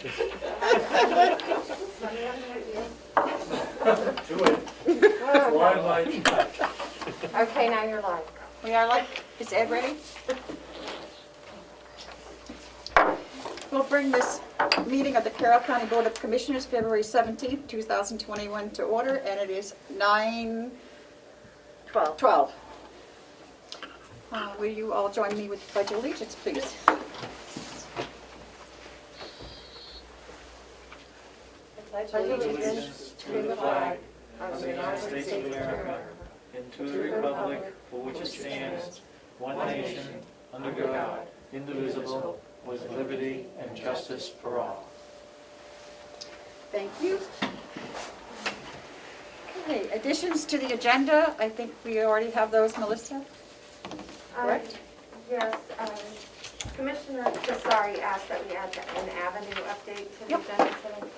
Do it. Fly like. Okay, now you're live. We are like, is Ed ready? We'll bring this meeting of the Carroll County Board of Commissioners, February 17th, 2021 to order, and it is 9:12. Will you all join me with pledge of allegiance, please? Pledge allegiance to the flag of the United States of America And to the republic for which it stands, one nation, under God, indivisible, with liberty and justice for all. Thank you. Okay, additions to the agenda. I think we already have those, Melissa. Correct? Yes, Commissioner Casari asked that we add an avenue update to the Yep. agenda today.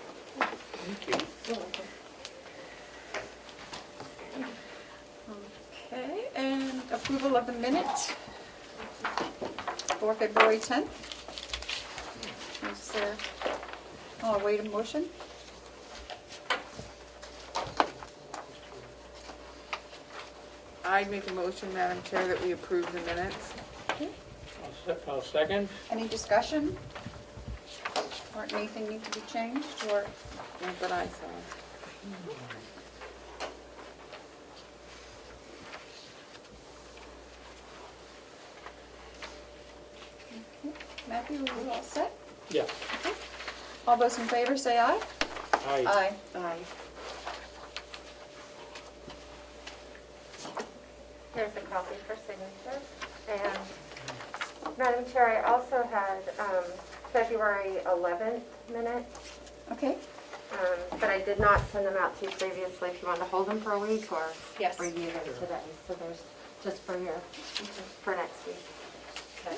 Okay, and approval of the minutes for February 10th. Is there, wait a motion? I'd make a motion, Madam Chair, that we approve the minutes. I'll second. Any discussion? Or anything need to be changed, or? Not that I saw. Okay. Matthew, are you all set? Yeah. Okay. All those in favor say aye. Aye. Aye. Aye. Here's a copy for signature. And Madam Chair, I also had February 11th minutes, Okay. but I did not send them out to you previously if you want to hold them for a week or Yes. review them today. So there's just for next week. Okay.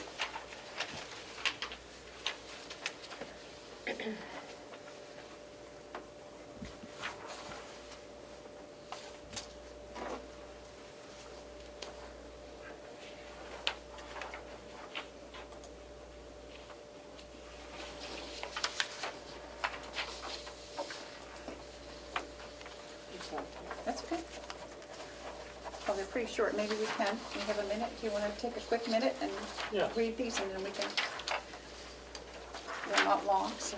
That's okay. Oh, they're pretty short. Maybe we can. We have a minute. Do you want to take a quick minute and Yeah. read these, and then we can, they're not long, so.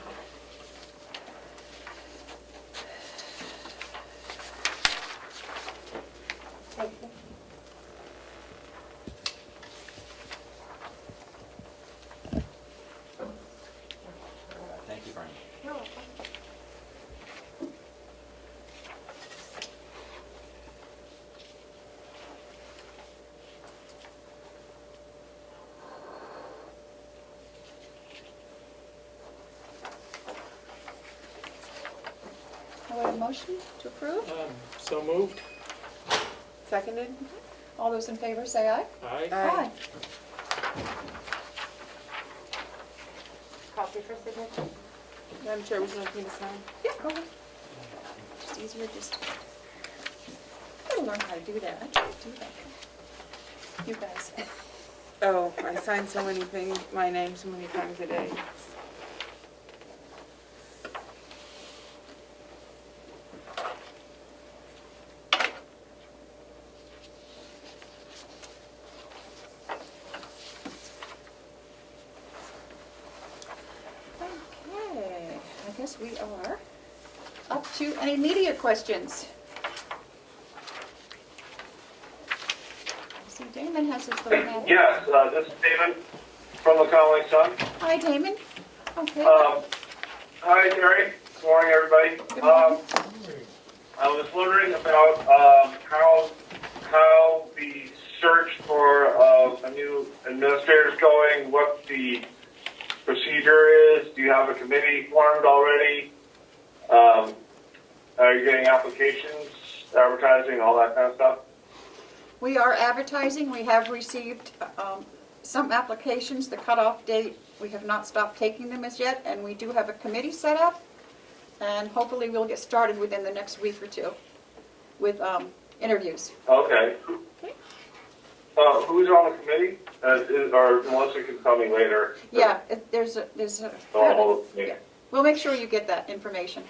Thank you. Thank you, Brian. You're welcome. I want a motion to approve. So moved. Seconded? All those in favor say aye. Aye. Aye. Copy for signature. Madam Chair, would you like me to sign? Yeah, go ahead. Just easier, just, gotta learn how to do that. I can't do that. You guys. Oh, I sign so many things, my name so many times a day. Okay, I guess we are up to any media questions. I see Damon has his little hand. Yes, this is David from the Connolly Sun. Hi, Damon. Okay. Hi, Terry. Good morning, everybody. Good morning. I was wondering about how the search for a new administrator is going, what the procedure is. Do you have a committee formed already? Are you getting applications, advertising, all that kind of stuff? We are advertising. We have received some applications. The cutoff date, we have not stopped taking them as yet, and we do have a committee set up, and hopefully we'll get started within the next week or two with interviews. Okay. Who's on the committee? Or Melissa can tell me later. Yeah, there's a Oh, yeah. we'll make sure you get that information.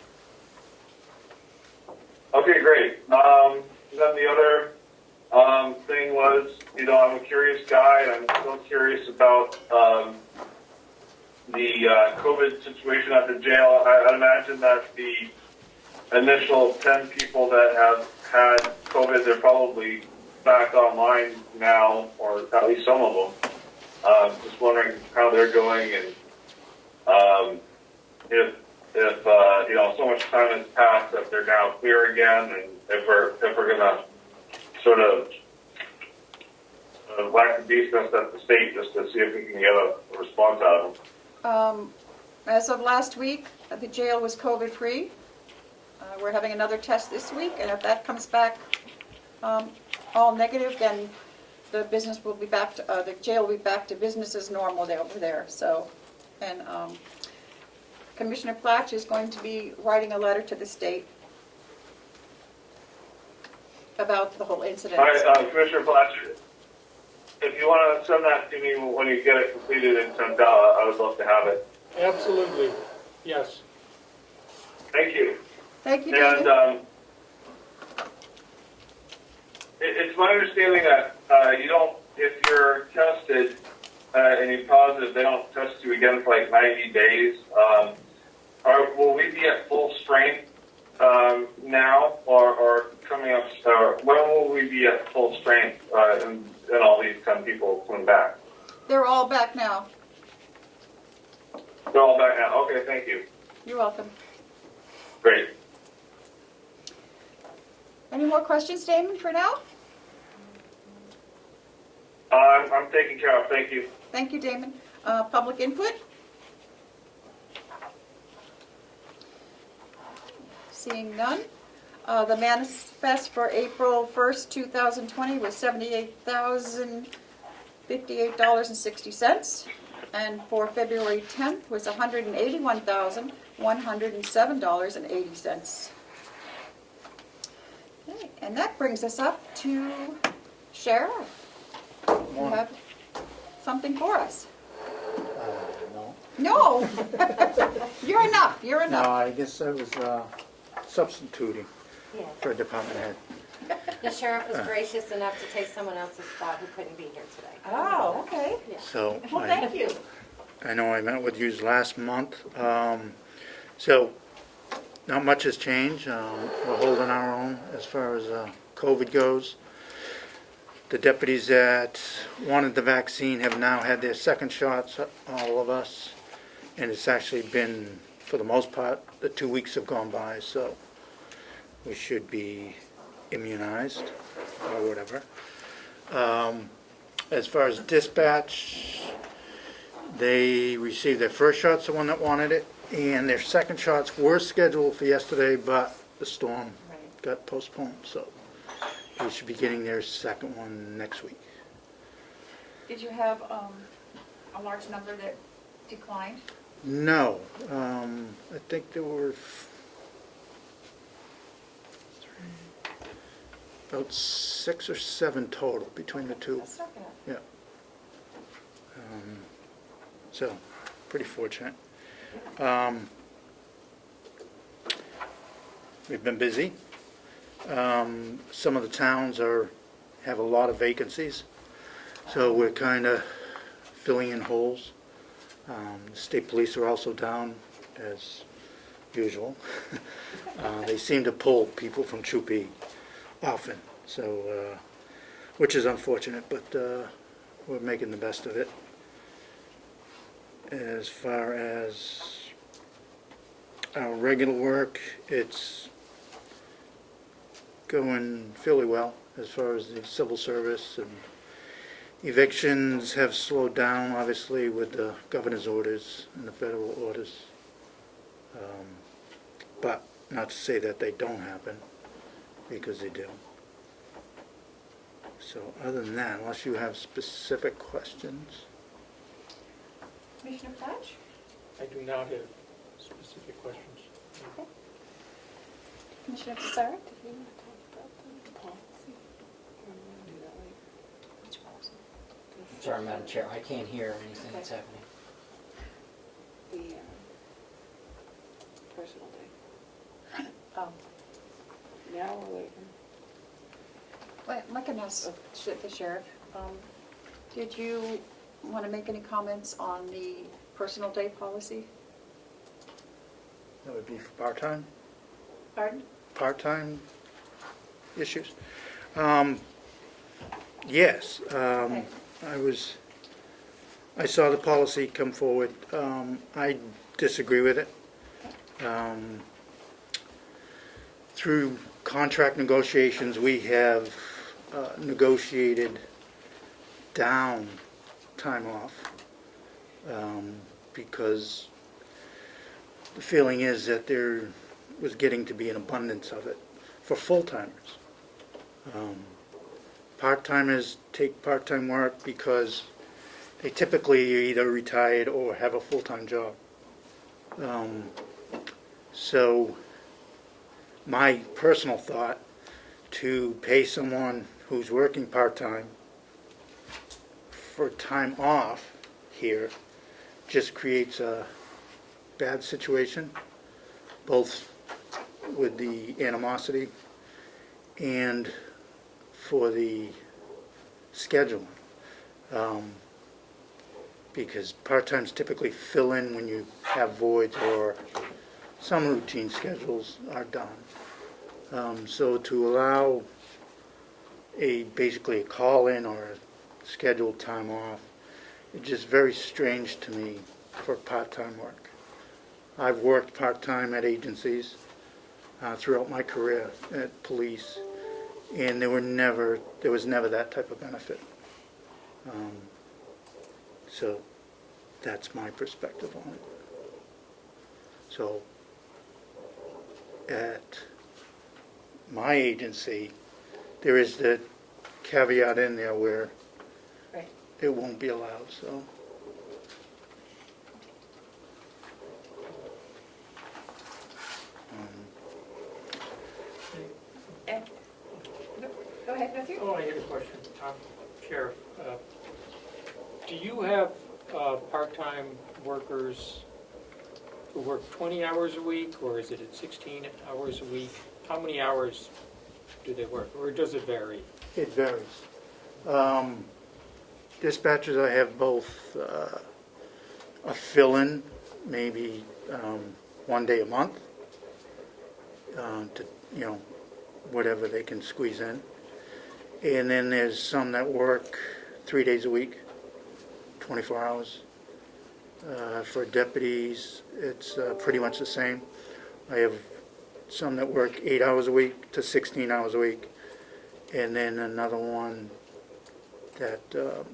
Okay, great. Then the other thing was, I'm a curious guy, and I'm still curious about the COVID situation at the jail. I imagine that the initial 10 people that have had COVID, they're probably back online now, or at least some of them. Just wondering how they're going, and if so much time has passed that they're now clear again, and if we're gonna sort of whack the beast at the state just to see if we can get a response out of them. As of last week, the jail was COVID-free. We're having another test this week, and if that comes back all negative, then the business will be back to, the jail will be back to business as normal over there. So, and Commissioner Platch is going to be writing a letter to the state about the whole incident. All right, Commissioner Blatcher, if you want to send that to me when you get it completed and sent out, I would love to have it. Absolutely, yes. Thank you. Thank you, David. And it's my understanding that you don't, if you're tested and you're positive, they don't test you again for like 90 days. Will we be at full strength now, or coming up? When will we be at full strength and all these 10 people coming back? They're all back now. They're all back now. Okay, thank you. You're welcome. Great. Any more questions, Damon, for now? I'm taken care of. Thank you. Thank you, Damon. Public input? Seeing none. The manifest for April 1st, 2020 was $78,058.60. And for February 10th was $181,107.80. Okay, and that brings us up to Sheriff. You have something for us? No. No! You're enough, you're No, enough. I guess I was substituting Yes. for a department head. The sheriff was gracious enough to take someone else's spot who couldn't be here today. Oh, okay. So Well, thank you. I know I met with you last month. So not much has changed. We're holding our own as far as COVID goes. The deputies that wanted the vaccine have now had their second shots, all of us. And it's actually been, for the most part, the 2 weeks have gone by, so we should be immunized or whatever. As far as dispatch, they received their first shots, the one that wanted it, and their second shots were scheduled for yesterday, but the storm got postponed, so we should be getting their second one next week. Did you have a large number that declined? No, I think there were about 6 or 7 total between the two. That's not bad. Yeah. So, pretty fortunate. We've been busy. Some of the towns have a lot of vacancies, so we're kind of filling in holes. The state police are also down, as usual. They seem to pull people from Chupi often, so which is unfortunate, but we're making the best of it. As far as our regular work, it's going fairly well as far as the civil service, and evictions have slowed down, obviously, with the governor's orders and the federal orders. But not to say that they don't happen, because they do. So other than that, unless you have specific questions. Commissioner Platch? I do not have specific questions. Commissioner Sarah? Sorry, Madam Chair, I can't hear anything that's happening. personal day? Oh, Now or later? well, I can ask the sheriff. Did you want to make any comments on the personal day policy? That would be for part-time? Pardon? Part-time issues? Yes, Okay. I saw the policy come forward. I disagree with it. Through contract negotiations, we have negotiated down time off because the feeling is that there was getting to be an abundance of it for full-timers. Part-timers take part-time work because they typically are either retired or have a full-time job. So my personal thought, to pay someone who's working part-time for time off here just creates a bad situation, both with the animosity and for the schedule. Because part-times typically fill in when you have voids or some routine schedules are done. So to allow basically a call-in or a scheduled time off, it's just very strange to me for part-time work. I've worked part-time at agencies throughout my career at police, and there was never that type of benefit. So that's my perspective on it. So at my agency, there is the caveat in there where Right. it won't be allowed, so. Go ahead, Matthew. Oh, I had a question. Sheriff, do you have part-time workers who work 20 hours a week, or is it at 16 hours a week? How many hours do they work, or does it vary? It varies. Dispatchers, I have both a fill-in, maybe one day a month, to, whatever they can squeeze in. And then there's some that work 3 days a week, 24 hours. For deputies, it's pretty much the same. I have some that work 8 hours a week to 16 hours a week. And then another one that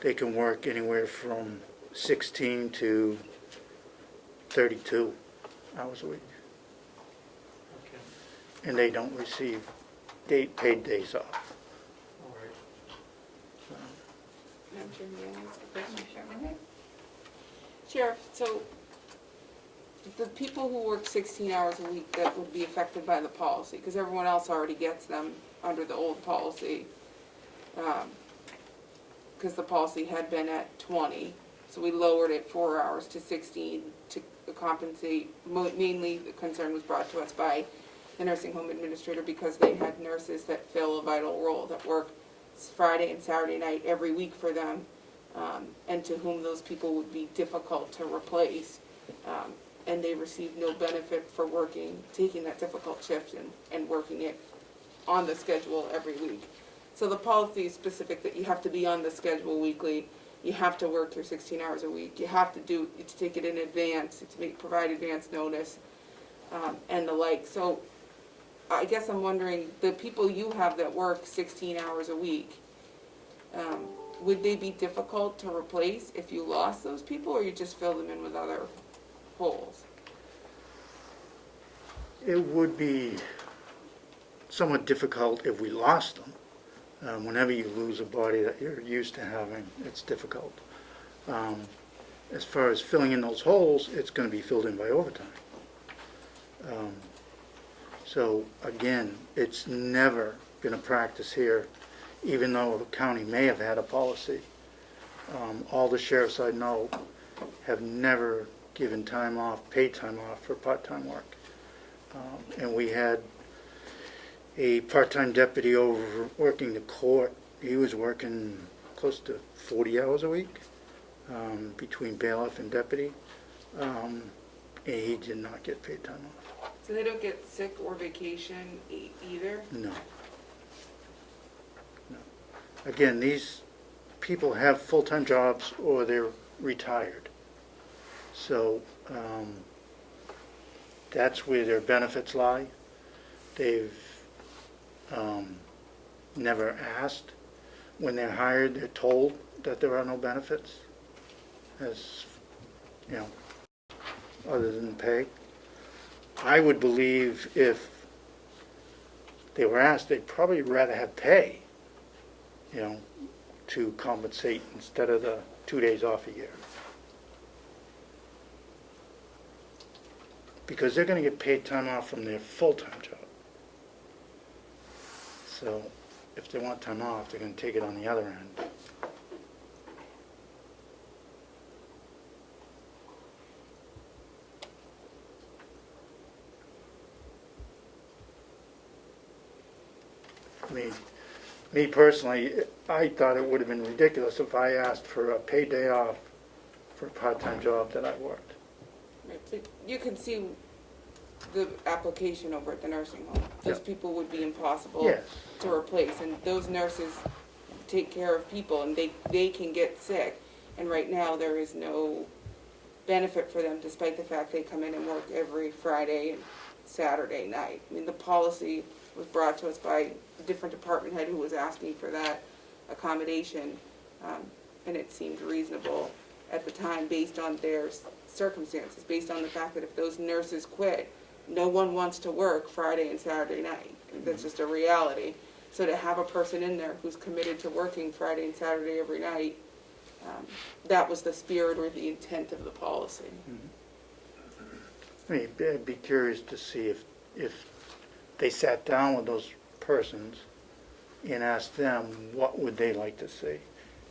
they can work anywhere from 16 to 32 hours a week. Okay, And they don't receive paid days off. all right. Madam Chair, may I ask a question? Sheriff, so the people who work 16 hours a week that would be affected by the policy, because everyone else already gets them under the old policy, because the policy had been at 20, so we lowered it 4 hours to 16 to compensate. Mainly the concern was brought to us by the nursing home administrator because they had nurses that fill a vital role, that work Friday and Saturday night every week for them, and to whom those people would be difficult to replace. And they received no benefit for taking that difficult shift and working it on the schedule every week. So the policy is specific that you have to be on the schedule weekly, you have to work your 16 hours a week, you have to take it in advance, provide advance notice, and the like. So I guess I'm wondering, the people you have that work 16 hours a week, would they be difficult to replace if you lost those people, or you just fill them in with other holes? It would be somewhat difficult if we lost them. Whenever you lose a body that you're used to having, it's difficult. As far as filling in those holes, it's going to be filled in by overtime. So again, it's never been a practice here, even though the county may have had a policy. All the sheriffs I know have never given time off, paid time off for part-time work. And we had a part-time deputy over working the court. He was working close to 40 hours a week between bailiff and deputy. And he did not get paid time off. So they don't get sick or vacation either? No. No. Again, these people have full-time jobs or they're retired. So that's where their benefits lie. They've never asked. When they're hired, they're told that there are no benefits, as, you know, other than pay. I would believe if they were asked, they'd probably rather have pay, you know, to compensate instead of the 2 days off a year. Because they're going to get paid time off from their full-time job. So if they want time off, they're going to take it on the other end. I mean, me personally, I thought it would have been ridiculous if I asked for a paid day off for a part-time job that I worked. Right, but you can see the application over at the nursing home. Those Yeah. people would be impossible Yes. to replace, and those nurses take care of people, and they can get sick. And right now, there is no benefit for them, despite the fact they come in and work every Friday and Saturday night. I mean, the policy was brought to us by a different department head who was asking for that accommodation, and it seemed reasonable at the time based on their circumstances, based on the fact that if those nurses quit, no one wants to work Friday and Saturday night. That's just a reality. So to have a person in there who's committed to working Friday and Saturday every night, that was the spirit or the intent of the policy. I mean, I'd be curious to see if they sat down with those persons and asked them what would they like to see,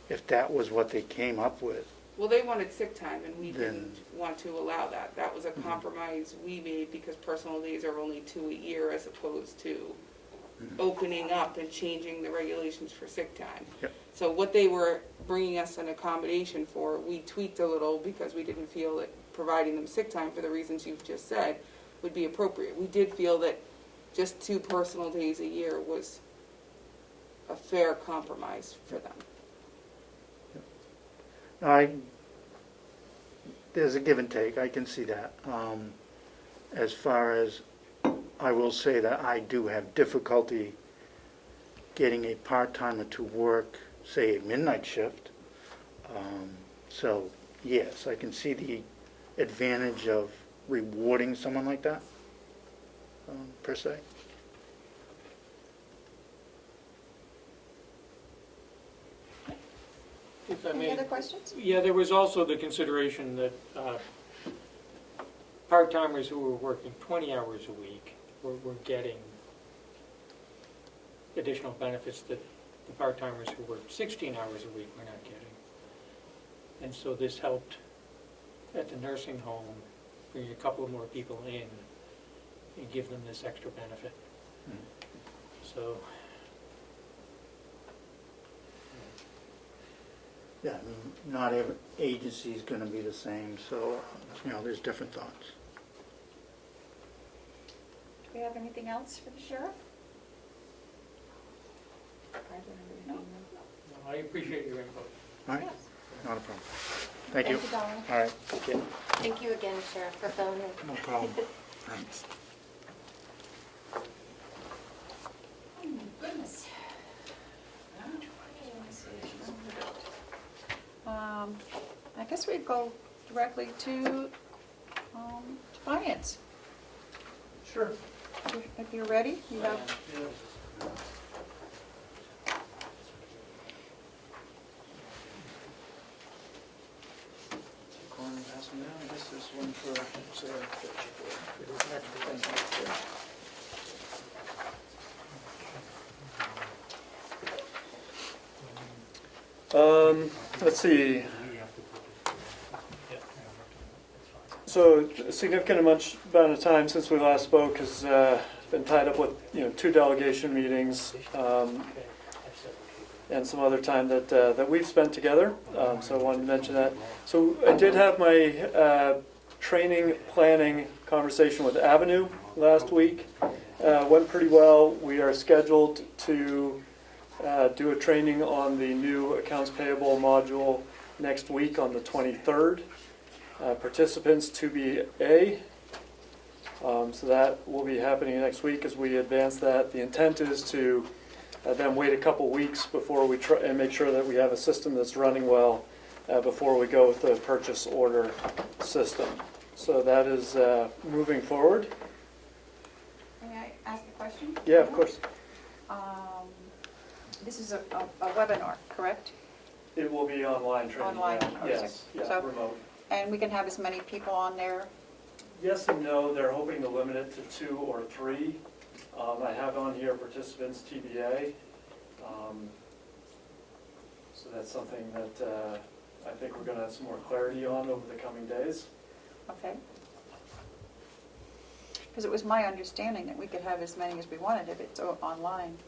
if that was what they came up with. Well, they wanted sick time, and we Then- didn't want to allow that. That was a compromise we made because personal days are only 2 a year as opposed to opening up and changing the regulations for sick time. Yep. So what they were bringing us an accommodation for, we tweaked a little because we didn't feel that providing them sick time for the reasons you've just said would be appropriate. We did feel that just 2 personal days a year was a fair compromise for them. There's a give and take, I can see that. As far as, I will say that I do have difficulty getting a part-timer to work, say, a midnight shift. So, yes, I can see the advantage of rewarding someone like that, per se. If I Any may, other questions? yeah, there was also the consideration that part-timers who were working 20 hours a week were getting additional benefits that the part-timers who worked 16 hours a week were not getting. And so this helped at the nursing home bring a couple more people in and give them this extra benefit. So, Yeah, I mean, not every agency is going to be the same, so, you know, there's different thoughts. Do we have anything else for the sheriff? No. I appreciate your input. All right, Yes. not a problem. Thank you. Thank you, Donna. All right, okay, Thank you again, Sheriff, for filling in. no problem. Thanks. Goodness. I guess we go directly to finance. Sure. If you're ready, you have. Pass them down. I guess there's one for Sarah. Let's see. So a significant amount of time since we last spoke has been tied up with, 2 delegation meetings and some other time that we've spent together. So I wanted to mention that. So I did have my training planning conversation with Avenue last week. Went pretty well. We are scheduled to do a training on the new accounts payable module next week on the 23rd. Participants to be A. So that will be happening next week as we advance that. The intent is to then wait a couple weeks before we try and make sure that we have a system that's running well before we go with the purchase order system. So that is moving forward. May I ask a question? Yeah, of course. This is a webinar, correct? It will be online training. Online, yeah. Yes, yeah, so- remote. And we can have as many people on there? Yes and no. They're hoping to limit it to 2 or 3. I have on here participants TBA. So that's something that I think we're going to have some more clarity on over the coming days. Okay. Because it was my understanding that we could have as many as we wanted if it's online.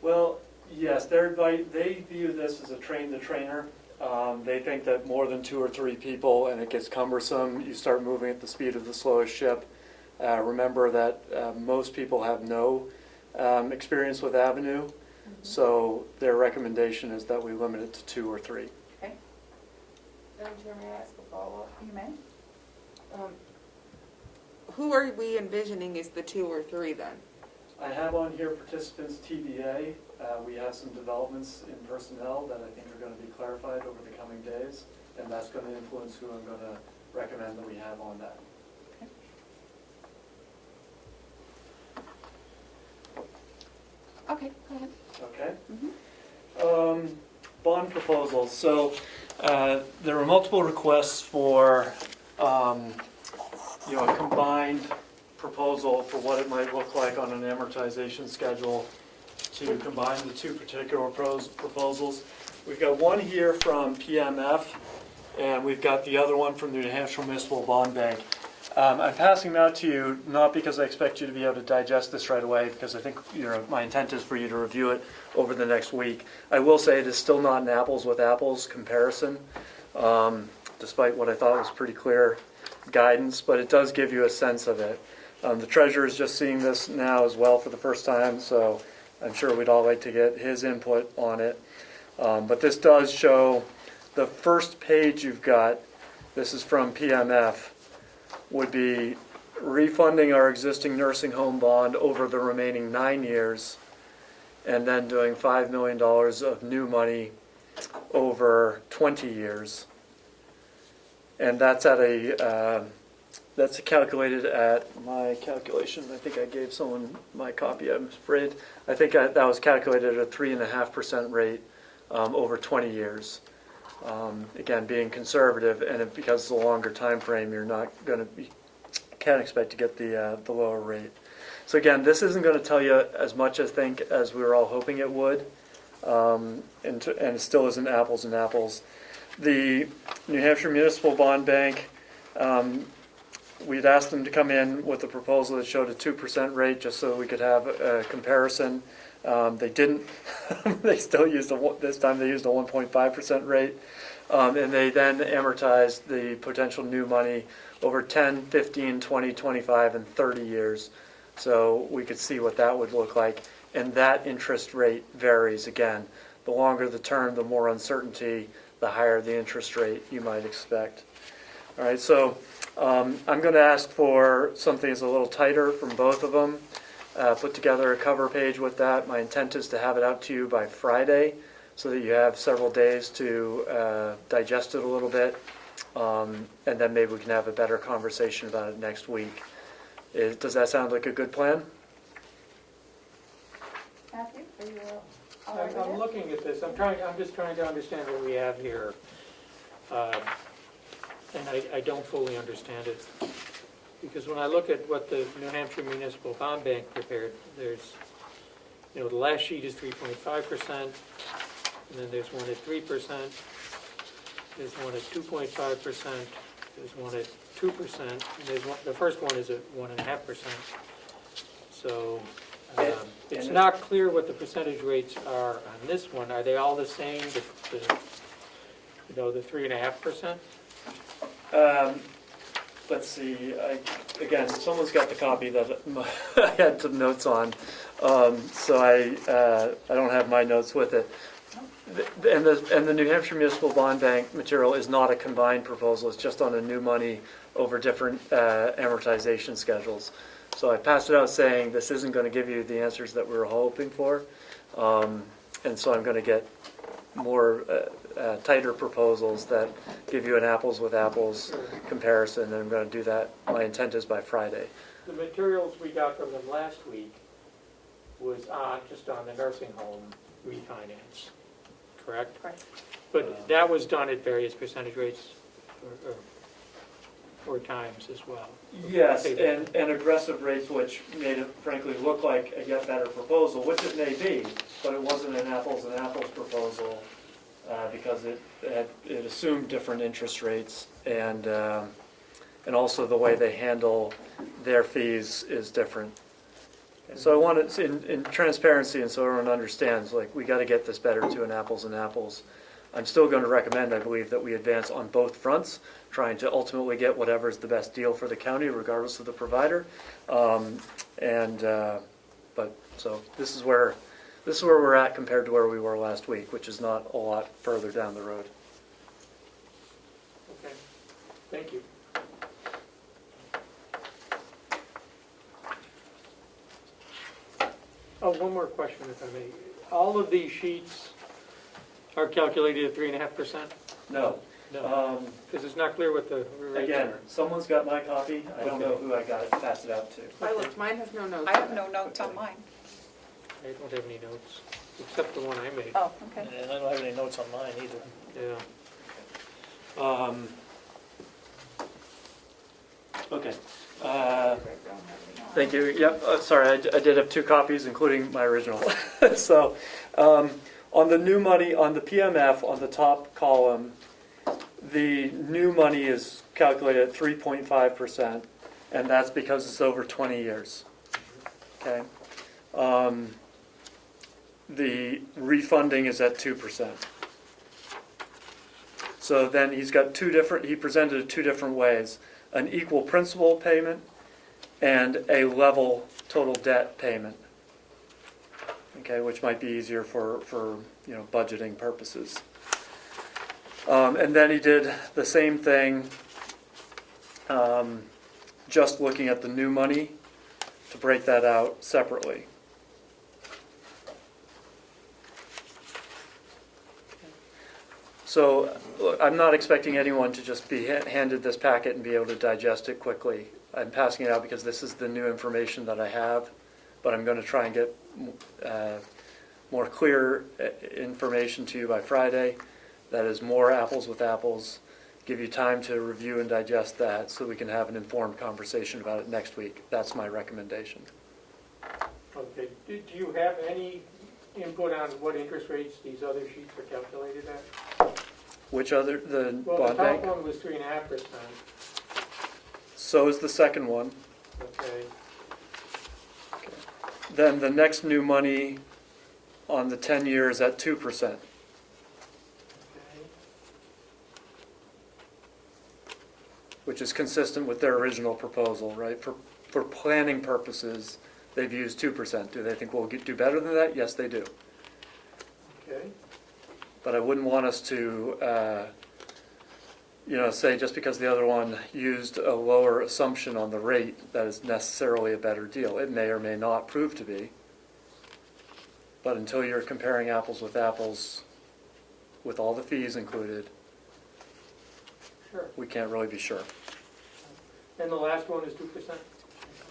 Well, yes, they view this as a train the trainer. They think that more than 2 or 3 people and it gets cumbersome, you start moving at the speed of the slowest ship. Remember that most people have no experience with Avenue, so their recommendation is that we limit it to 2 or 3. Okay. Madam Chair, may I ask a follow-up? You may. Who are we envisioning is the 2 or 3 then? I have on here participants TBA. We have some developments in personnel that I think are going to be clarified over the coming days, and that's going to influence who I'm going to recommend that we have on that. Okay, go ahead. Okay? Mhm. Bond proposals. So there were multiple requests for a combined proposal for what it might look like on an amortization schedule to combine the 2 particular proposals. We've got one here from PMF, and we've got the other one from the New Hampshire Municipal Bond Bank. I'm passing them out to you not because I expect you to be able to digest this right away, because I think my intent is for you to review it over the next week. I will say it is still not an apples with apples comparison, despite what I thought was pretty clear guidance, but it does give you a sense of it. The treasurer is just seeing this now as well for the first time, so I'm sure we'd all like to get his input on it. But this does show the first page you've got, this is from PMF, would be refunding our existing nursing home bond over the remaining 9 years, and then doing $5 million of new money over 20 years. And that's at that's calculated at my calculation. I think I gave someone my copy, I'm afraid. I think that was calculated at a 3.5% rate over 20 years. Again, being conservative, and because it's a longer time frame, you're not going to can't expect to get the lower rate. So again, this isn't going to tell you as much as we were all hoping it would, and it still isn't apples and apples. The New Hampshire Municipal Bond Bank, we'd asked them to come in with a proposal that showed a 2% rate just so we could have a comparison. They didn't. They still used this time they used a 1.5% rate, and they then amortized the potential new money over 10, 15, 20, 25, and 30 years. So we could see what that would look like, and that interest rate varies again. The longer the term, the more uncertainty, the higher the interest rate you might expect. All right, so I'm going to ask for something that's a little tighter from both of them. Put together a cover page with that. My intent is to have it out to you by Friday so that you have several days to digest it a little bit, and then maybe we can have a better conversation about it next week. Does that sound like a good plan? Matthew, are you all right with I'm it? looking at this, I'm just trying to understand what we have here. And I don't fully understand it. Because when I look at what the New Hampshire Municipal Bond Bank prepared, there's, the last sheet is 3.5%, and then there's one at 3%, there's one at 2.5%, There's one at 2%, and the first one is at 1.5%. So it's not clear what the percentage rates are on this one. Are they all the same, the 3.5%? Let's see, again, someone's got the copy that I had some notes on, so I don't have my notes with it. And the New Hampshire Municipal Bond Bank material is not a combined proposal, it's just on a new money over different amortization schedules. So I passed it out saying this isn't going to give you the answers that we were hoping for, and so I'm going to get more tighter proposals that give you an apples with apples comparison, and I'm going to do that. My intent is by Friday. The materials we got from them last week was just on the nursing home refinance, correct? Correct. But that was done at various percentage rates or times as well. Yes, and aggressive rates, which made it frankly look like a yet better proposal, which it may be, but it wasn't an apples and apples proposal because it assumed different interest rates, and also the way they handle their fees is different. So I want it in transparency, and so everyone understands, like, we got to get this better to an apples and apples. I'm still going to recommend, I believe, that we advance on both fronts, trying to ultimately get whatever is the best deal for the county, regardless of the provider. But so this is where we're at compared to where we were last week, which is not a lot further down the road. Okay, thank you. Oh, one more question, if I may. All of these sheets are calculated at 3.5%? No. No, because it's not clear what the rates Again, are. someone's got my copy. I don't know who I got it, passed it out to. I looked, mine has no notes. I have no notes on mine. I don't have any notes, except the one I made. Oh, okay. And I don't have any notes on mine either. Yeah. Okay. Thank you. Yep, sorry, I did have two copies, including my original. So, on the new money, on the PMF, on the top column, the new money is calculated at 3.5%, and that's because it's over 20 years. Okay. The refunding is at 2%. So then he presented it two different ways: an equal principal payment and a level total debt payment. Okay, which might be easier for budgeting purposes. And then he did the same thing, just looking at the new money to break that out separately. So look, I'm not expecting anyone to just be handed this packet and be able to digest it quickly. I'm passing it out because this is the new information that I have, but I'm going to try and get more clear information to you by Friday. That is more apples with apples. Give you time to review and digest that so we can have an informed conversation about it next week. That's my recommendation. Okay, do you have any input on what interest rates these other sheets are calculated at? Which other, the Well, bond the bank? top one was 3.5%, So is the second one. okay. Then the next new money on the 10 years at 2%. Which is consistent with their original proposal, right? For planning purposes, they've used 2%. Do they think we'll do better than that? Yes, they do. Okay, But I wouldn't want us to, say just because the other one used a lower assumption on the rate, that is necessarily a better deal. It may or may not prove to be. But until you're comparing apples with apples, with all the fees included, sure. we can't really be sure. And the last one is 2%?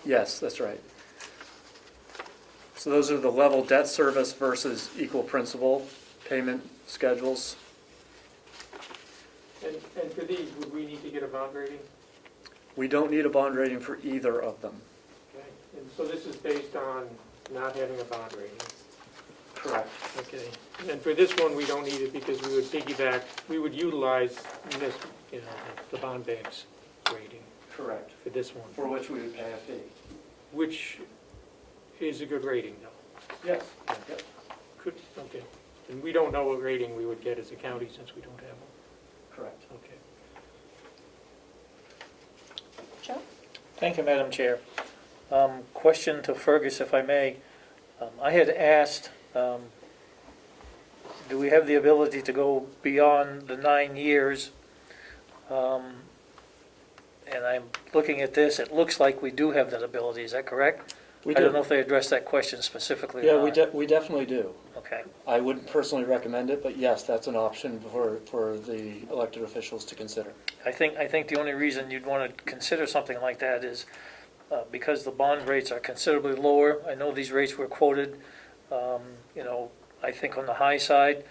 Yes, that's right. So those are the level debt service versus equal principal payment schedules. And for these, would we need to get a bond rating? We don't need a bond rating for either of them. Okay, and so this is based on not having a bond rating? Correct. Okay, and for this one, we don't need it because we would utilize the bond banks rating Correct, for this one, for which we would pay a fee. which is a good rating, though. Yes, yep, Could, okay. And we don't know what rating we would get as a county since we don't have one. correct. Okay. Joe? Thank you, Madam Chair. Question to Fergus, if I may. I had asked, do we have the ability to go beyond the 9 years? And I'm looking at this, it looks like we do have that ability, is that correct? We I don't do. know if they addressed that question specifically Yeah, or not. we definitely do. Okay. I wouldn't personally recommend it, but yes, that's an option for the elected officials to consider. I think the only reason you'd want to consider something like that is because the bond rates are considerably lower. I know these rates were quoted, I think on the high side,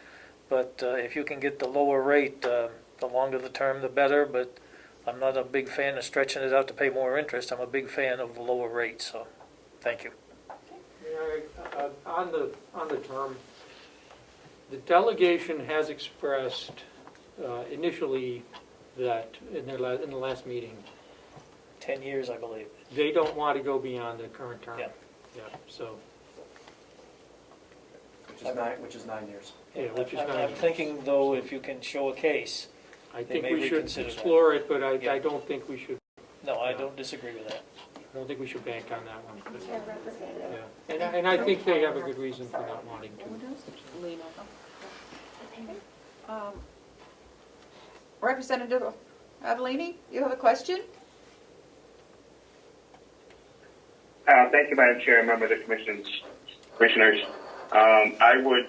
but if you can get the lower rate, the longer the term, the better, but I'm not a big fan of stretching it out to pay more interest. I'm a big fan of the lower rate, so thank you. On the term, the delegation has expressed initially that in the last meeting, 10 years, I believe. they don't want to go beyond the current term. Yeah. Yeah, so, Which is 9 years. yeah, which is I'm nice. thinking, though, if you can show a case. I they think may we should reconsider that. explore it, but Yeah. I don't think we should, No, I don't disagree with that. I don't think we should bank on that one. but- Yeah, representative. Yeah, and I think they have a good reason for not wanting to. Representative Avellini, you have a question? Thank you, Madam Chair, members of the commissioners. I would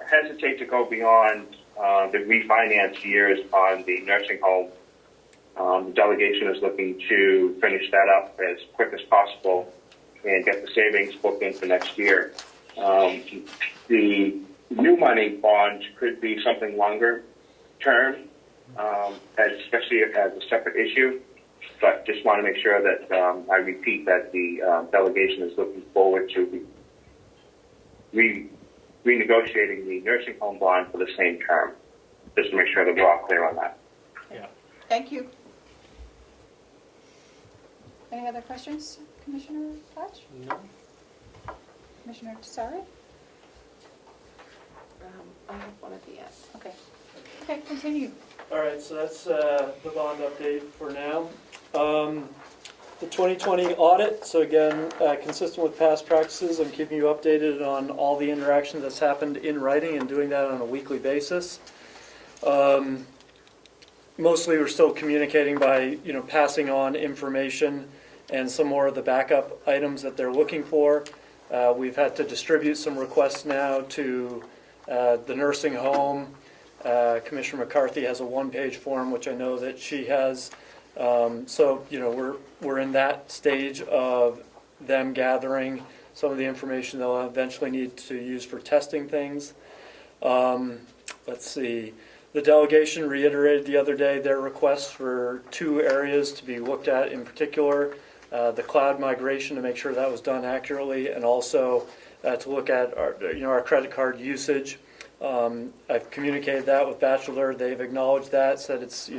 hesitate to go beyond the refinance years on the nursing home. The delegation is looking to finish that up as quick as possible and get the savings booked in for next year. The new money bond could be something longer term, especially as a separate issue. But just want to make sure that I repeat that the delegation is looking forward to renegotiating the nursing home bond for the same term, just to make sure that we're all clear on that. Yeah. Thank you. Any other questions, Commissioner Hatch? No? Commissioner Tsari? I have one at the end. Okay. Okay, continue. All right, so that's the bond update for now. The 2020 audit, so again, consistent with past practices, I'm keeping you updated on all the interaction that's happened in writing and doing that on a weekly basis. Mostly we're still communicating by, passing on information and some more of the backup items that they're looking for. We've had to distribute some requests now to the nursing home. Commissioner McCarthy has a one-page form, which I know that she has. So, we're in that stage of them gathering some of the information they'll eventually need to use for testing things. Let's see. The delegation reiterated the other day their request for 2 areas to be looked at in particular. The cloud migration to make sure that was done accurately, and also to look at our credit card usage. I've communicated that with Batchelor. They've acknowledged that, said it's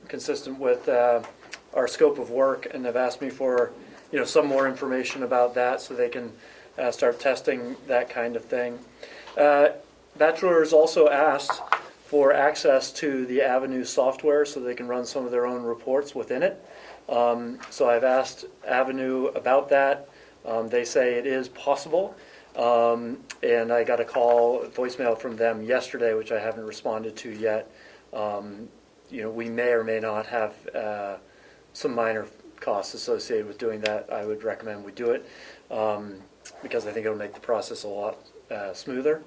consistent with our scope of work, and they've asked me for some more information about that so they can start testing that kind of thing. Batchelor has also asked for access to the Avenue software so they can run some of their own reports within it. So I've asked Avenue about that. They say it is possible. And I got a voicemail from them yesterday, which I haven't responded to yet. We may or may not have some minor costs associated with doing that. I would recommend we do it because I think it'll make the process a lot smoother.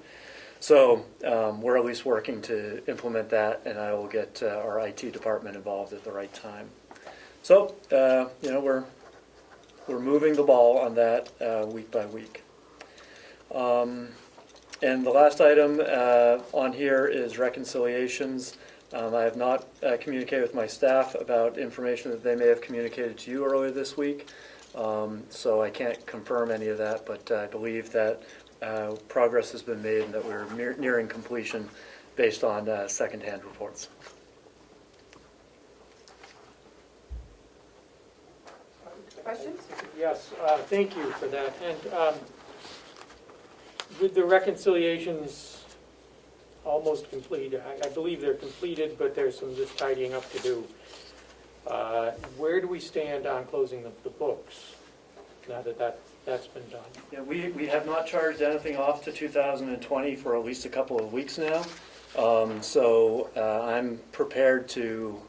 So we're at least working to implement that, and I will get our IT department involved at the right time. So, we're moving the ball on that week by week. And the last item on here is reconciliations. I have not communicated with my staff about information that they may have communicated to you earlier this week. So I can't confirm any of that, but I believe that progress has been made and that we're nearing completion based on secondhand reports. Questions? Yes, thank you for that. And with the reconciliations almost complete, I believe they're completed, but there's some just tidying up to do. Where do we stand on closing the books, now that that's been done? Yeah, we have not charged anything off to 2020 for at least a couple of weeks now. So I'm prepared to,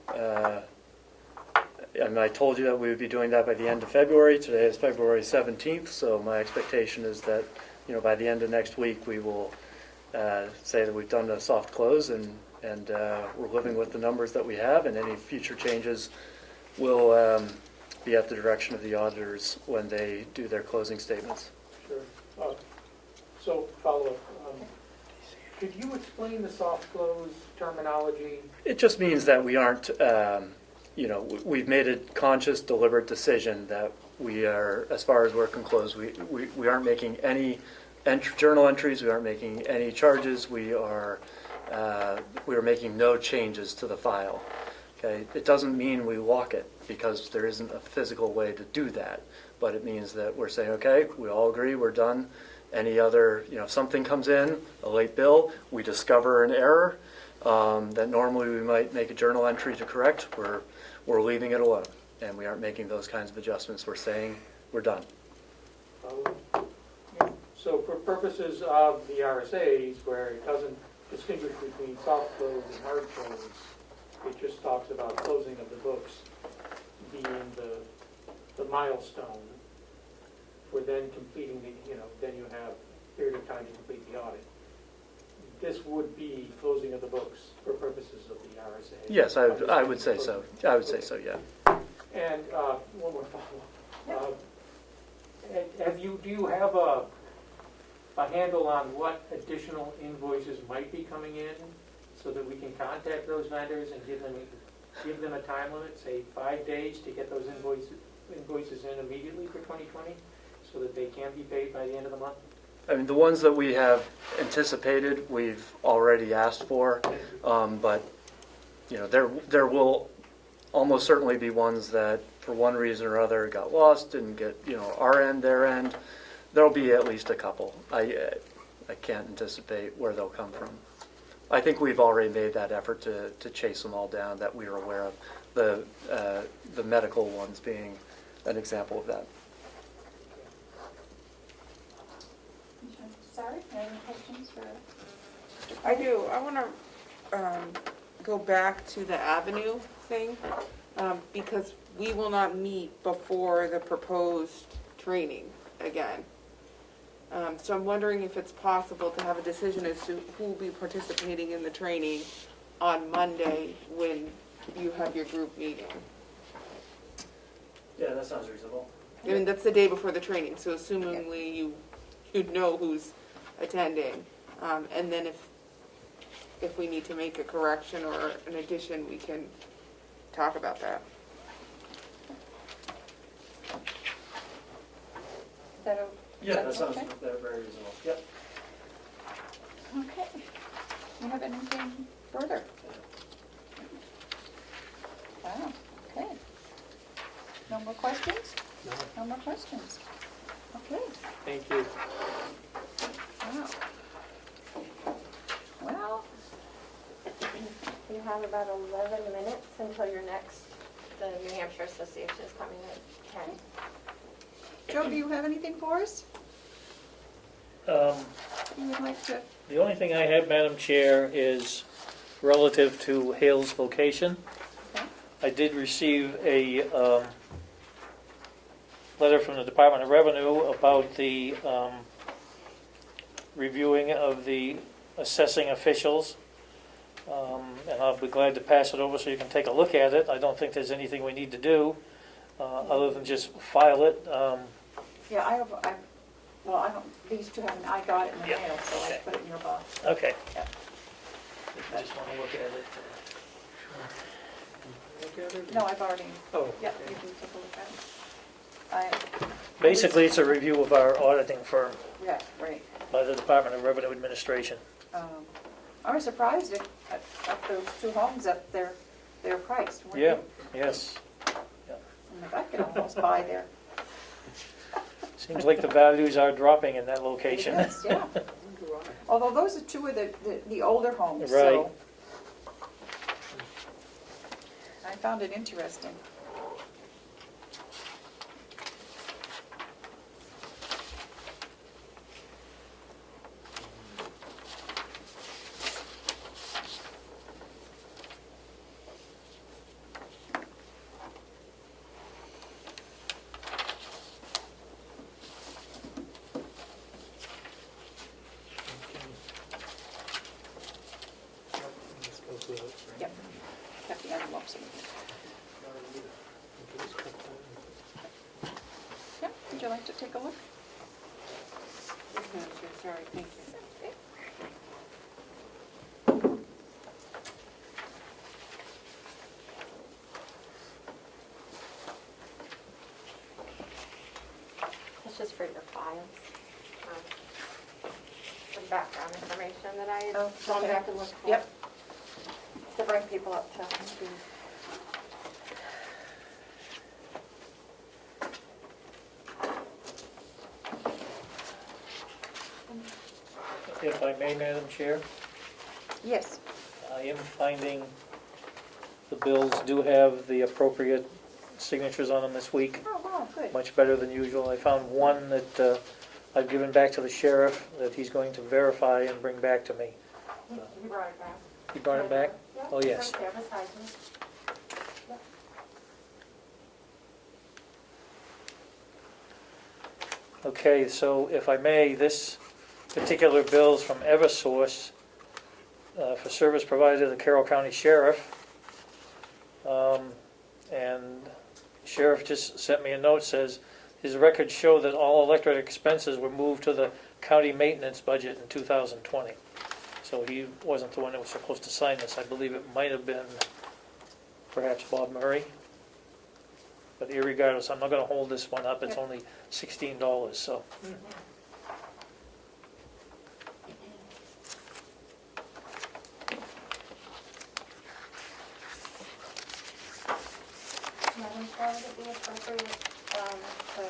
and I told you that we would be doing that by the end of February. Today is February 17th, so my expectation is that, by the end of next week, we will say that we've done a soft close and we're living with the numbers that we have, and any future changes will be at the direction of the auditors when they do their closing statements. Sure. So, follow-up. Could you explain the soft close terminology? It just means that we aren't, we've made a conscious, deliberate decision that we are, as far as work and close, we aren't making any journal entries, we aren't making any charges, we are making no changes to the file. Okay, it doesn't mean we walk it, because there isn't a physical way to do that, but it means that we're saying, okay, we all agree, we're done. Any other, if something comes in, a late bill, we discover an error that normally we might make a journal entry to correct, we're leaving it alone, and we aren't making those kinds of adjustments. We're saying we're done. So for purposes of the RSAs, where it doesn't distinguish between soft close and hard close, it just talks about closing of the books being the milestone for then completing then you have a period of time to complete the audit. This would be closing of the books for purposes of the RSA. Yes, I would say so. I would say so, yeah. And one more follow-up. Do you have a handle on what additional invoices might be coming in so that we can contact those vendors and give them a time limit, say 5 days, to get those invoices in immediately for 2020 so that they can be paid by the end of the month? I mean, the ones that we have anticipated, we've already asked for, but, there will almost certainly be ones that, for one reason or other, got lost, didn't get, our end, their end. There'll be at least a couple. I can't anticipate where they'll come from. I think we've already made that effort to chase them all down that we are aware of, the medical ones being an example of that. Sorry, any questions for? I do. I want to go back to the Avenue thing, because we will not meet before the proposed training again. So I'm wondering if it's possible to have a decision as to who will be participating in the training on Monday when you have your group meeting. Yeah, that sounds reasonable. I mean, that's the day before the training, so assumingly you'd know who's attending. And then if we need to make a correction or an addition, we can talk about that. Is that Yeah, that sounds okay? very reasonable. Yep. Okay. You have anything further? Wow, okay. No more questions? No. No more questions? Okay, Thank you. wow. Well, You have about 11 minutes until the New Hampshire Association is coming at 10. Joe, do you have anything for us? You would like to? The only thing I have, Madam Chair, is relative to Hale's location. Okay. I did receive a letter from the Department of Revenue about the reviewing of the assessing officials. And I'll be glad to pass it over so you can take a look at it. I don't think there's anything we need to do other than just file it. Yeah, I don't, these two haven't, I got it in the Yeah, mail, so I okay. put it in your box. Okay. Yeah. If you just want to look at it. Look at it? No, I've already, Oh. yeah, you can take a look at it. Basically, it's a review of our auditing firm Yeah, right. by the Department of Revenue Administration. I was surprised at those two homes at their price, weren't you? Yeah, yes. I'm like, I could almost buy Seems like the values are dropping in that location. Yes, yeah. Although those are two of the older homes, so. I found it interesting. This goes with it, right? Yep. Got the envelopes in. Okay, let's cut that. Yep, would you like to take a look? Yes, Madam Chair, sorry, thank you. It's just for your files. Some background information that I Oh, gone okay. back and looked for. Yep. To bring people up to speed. If I may, Madam Chair, Yes. I am finding the bills do have the appropriate signatures on them this week, Oh, wow, good. much better than usual. I found one that I've given back to the sheriff that he's going to verify and bring back to me. You brought it back. You brought it back? Yeah, Oh, yes. Right there beside me. Yep. Okay, so if I may, this particular bill is from Eversource for service provided to the Carroll County Sheriff. And Sheriff just sent me a note, says, his records show that all electric expenses were moved to the county maintenance budget in 2020. So he wasn't the one that was supposed to sign this. I believe it might have been perhaps Bob Murray. But irregardless, I'm not gonna hold this one up. It's Yep. only $16, so. Madam Chair, would it be appropriate to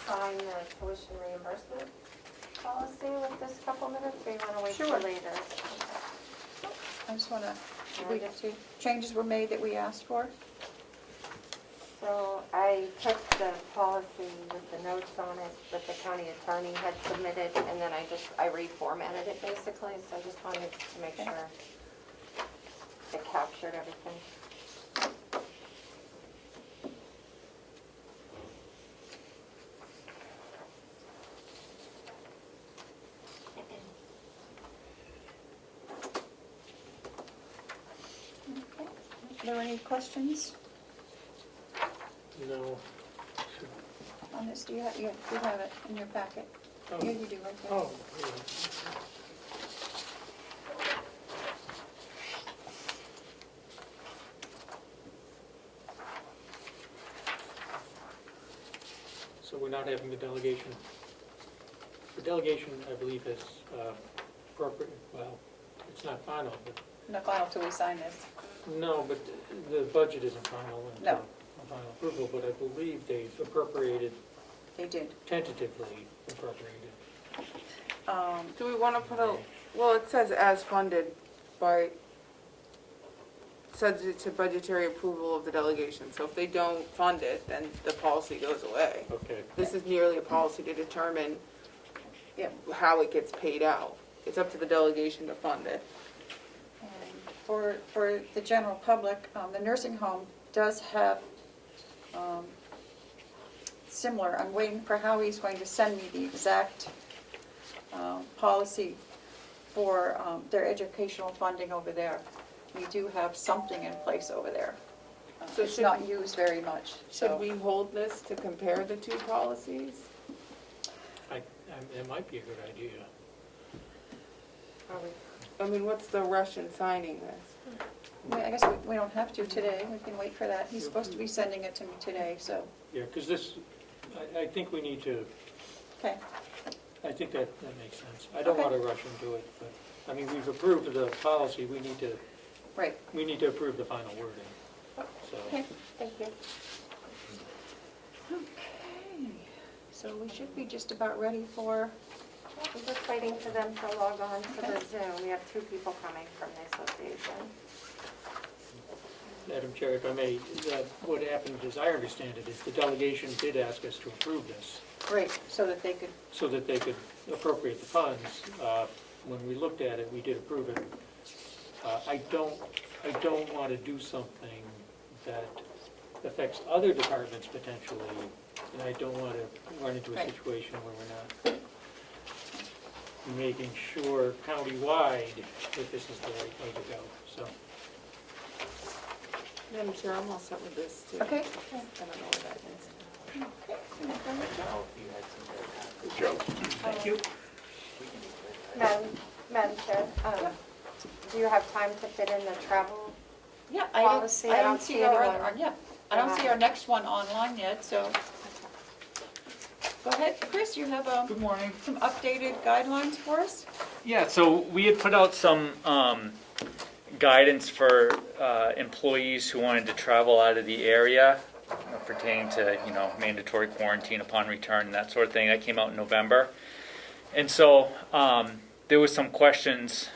sign the tuition reimbursement policy with this couple minutes, or you want to wait till Sure. later? I just want to, Yeah, we just- see changes were made that we asked for. So I took the policy with the notes on it that the county attorney had submitted, and then I reformatted it basically, so I just wanted to make Okay. sure it captured everything. Okay. Are there any questions No. on this? Do you have, you have it in your packet? Oh. Yeah, you do, right there. Oh, yeah. So we're not having the delegation. The delegation, I believe, is appropriate, well, it's not final, but, Not final till we sign this. no, but the budget isn't final until No. final approval, but I believe they've appropriated, They did. tentatively appropriated. Do we want to put a, well, it says as funded by, subject to budgetary approval of the delegation. So if they don't fund it, then the policy goes away. Okay. This is merely a policy to determine Yep. how it gets paid out. It's up to the delegation to fund it. And for the general public, the nursing home does have similar, I'm waiting for Howie's going to send me the exact policy for their educational funding over there. We do have something in place over there. So It's should- not used very much, Should so. we hold this to compare the two policies? It might be a good idea. I mean, what's the rush in signing this? I guess we don't have to today, we can wait for that. He's supposed to be sending it to me today, so, Yeah, because this, I think we need to, okay. I think that makes sense. I don't Okay. want to rush into it, but, I mean, we've approved the policy, we need to approve the final wording, so. Okay. Thank you. Okay. So we should be just about ready for, We're just waiting for them to log on to the Zoom. We have 2 people coming from the association. Madam Chair, if I may, what happened, as I understand it, is the delegation did ask us to approve this great, so that they could, so that they could appropriate the funds. When we looked at it, we did approve it. I don't want to do something that affects other departments potentially, and I don't want to run into a Right. situation where we're not making sure countywide that this is the right way to go, so. Madam Chair, I'm all set with this too. okay? I don't know what that is. Thank you. Madam Chair, do you have time to fit in the travel? Yeah, Policy, I I don't don't see see our, anyone. yeah, I don't see our next one online yet, so. Go ahead, Chris, you have Good morning. some updated guidelines for us? Yeah, so we had put out some guidance for employees who wanted to travel out of the area pertaining to, mandatory quarantine upon return and that sort of thing. That came out in November. And so there was some questions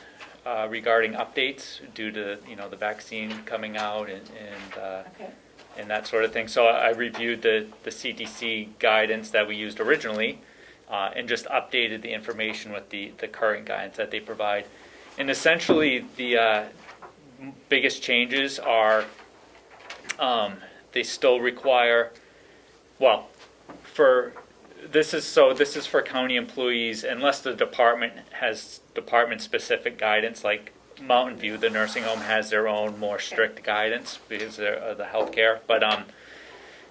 regarding updates due to, the vaccine coming out Okay. and that sort of thing. So I reviewed the CDC guidance that we used originally and just updated the information with the current guidance that they provide. And essentially the biggest changes are they still require, this is for county employees unless the department has department-specific guidance, like Mountain View, the nursing home has their own more strict guidance because of the healthcare. But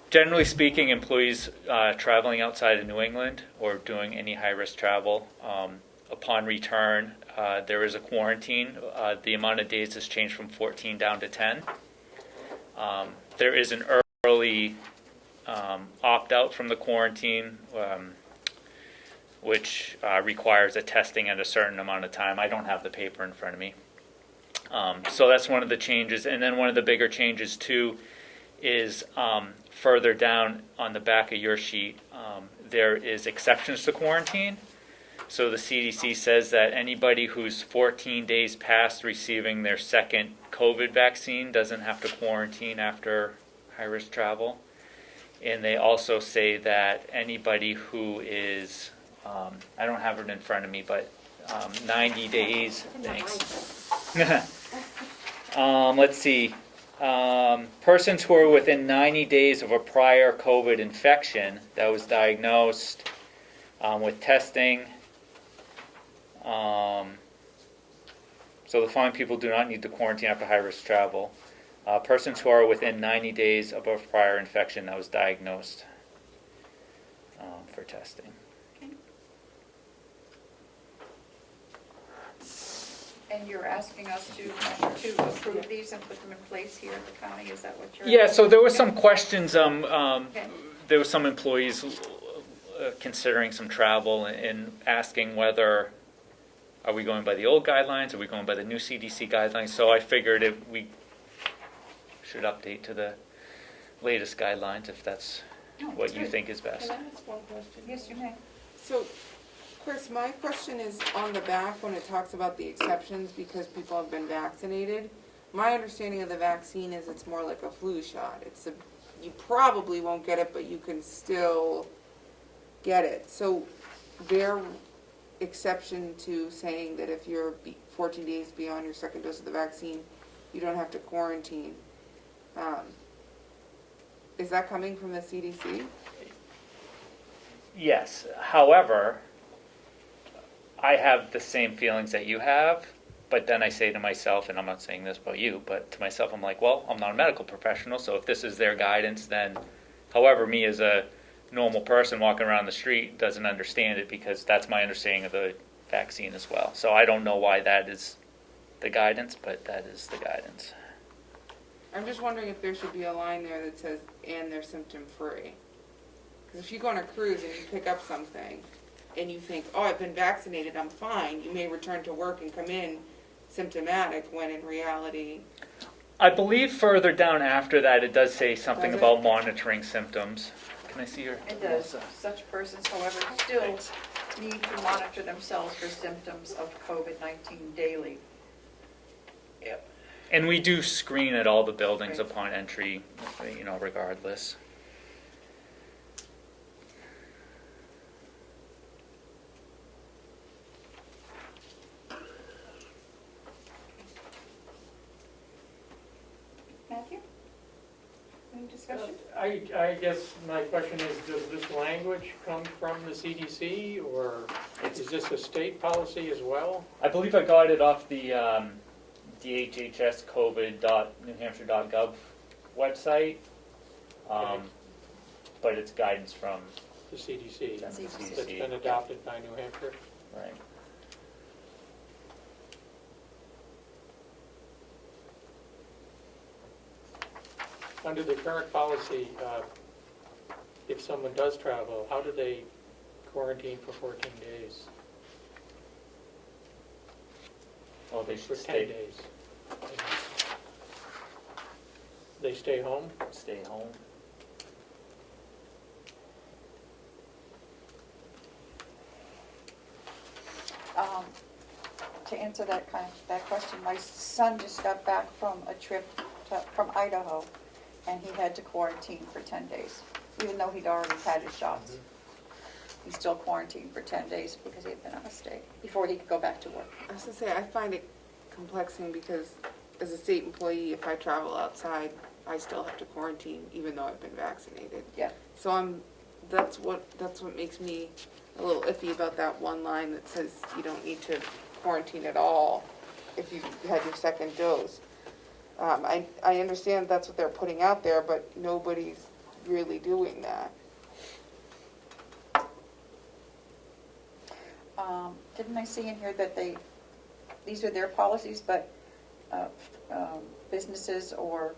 generally speaking, employees traveling outside of New England or doing any high-risk travel, upon return, there is a quarantine. The amount of days has changed from 14 down to 10. There is an early opt-out from the quarantine, which requires a testing at a certain amount of time. I don't have the paper in front of me. So that's one of the changes. And then one of the bigger changes, too, is further down on the back of your sheet, there is exceptions to quarantine. So the CDC says that anybody who's 14 days past receiving their second COVID vaccine doesn't have to quarantine after high-risk travel. And they also say that anybody who is, I don't have it in front of me, but 90 days, thanks. Let's see. Persons who are within 90 days of a prior COVID infection that was diagnosed with testing. So the following people do not need to quarantine after high-risk travel. Persons who are within 90 days of a prior infection that was diagnosed for testing. And you're asking us to approve these and put them in place here at the county, is that what you're? Yeah, so there were some questions, Okay. there were some employees considering some travel and asking whether, are we going by the old guidelines, are we going by the new CDC guidelines? So I figured we should update to the latest guidelines if that's what you think is best. Can I ask one question? Yes, you may. So, Chris, my question is on the back when it talks about the exceptions because people have been vaccinated. My understanding of the vaccine is it's more like a flu shot. You probably won't get it, but you can still get it. So their exception to saying that if you're 14 days beyond your second dose of the vaccine, you don't have to quarantine. Is that coming from the CDC? Yes, however, I have the same feelings that you have, but then I say to myself, and I'm not saying this about you, but to myself, I'm like, well, I'm not a medical professional, so if this is their guidance, then, however, me as a normal person walking around the street doesn't understand it because that's my understanding of the vaccine as well. So I don't know why that is the guidance, but that is the guidance. I'm just wondering if there should be a line there that says, and they're symptom free. Because if you go on a cruise and you pick up something and you think, oh, I've been vaccinated, I'm fine, you may return to work and come in symptomatic when in reality. I believe further down after that it does say something Does it? about monitoring symptoms. Can I see your? It does. Such persons, however, still need to monitor themselves for symptoms of COVID-19 daily. And we do screen at all the buildings Right. upon entry, regardless. Matthew? Any discussion? I guess my question is, does this language come from the CDC, or is this a state policy as well? I believe I got it off the dhscovid.newhampshire.gov website, but it's guidance from The CDC, that's CDC. been adopted by New Hampshire? Right. Under the current policy, if someone does travel, how do they quarantine for 14 days? Oh, they For should 10 days? They stay home? stay home. To answer that question, my son just got back from a trip from Idaho, and he had to quarantine for 10 days, even though he'd already had his shots. He's still quarantined for 10 days because he had been out of state, before he could go back to work. I was gonna say, I find it complexing because as a state employee, if I travel outside, I still have to quarantine even though I've been vaccinated. Yeah. So that's what makes me a little iffy about that one line that says you don't need to quarantine at all if you had your second dose. I understand that's what they're putting out there, but nobody's really doing that. Didn't I see in here that these are their policies, but businesses or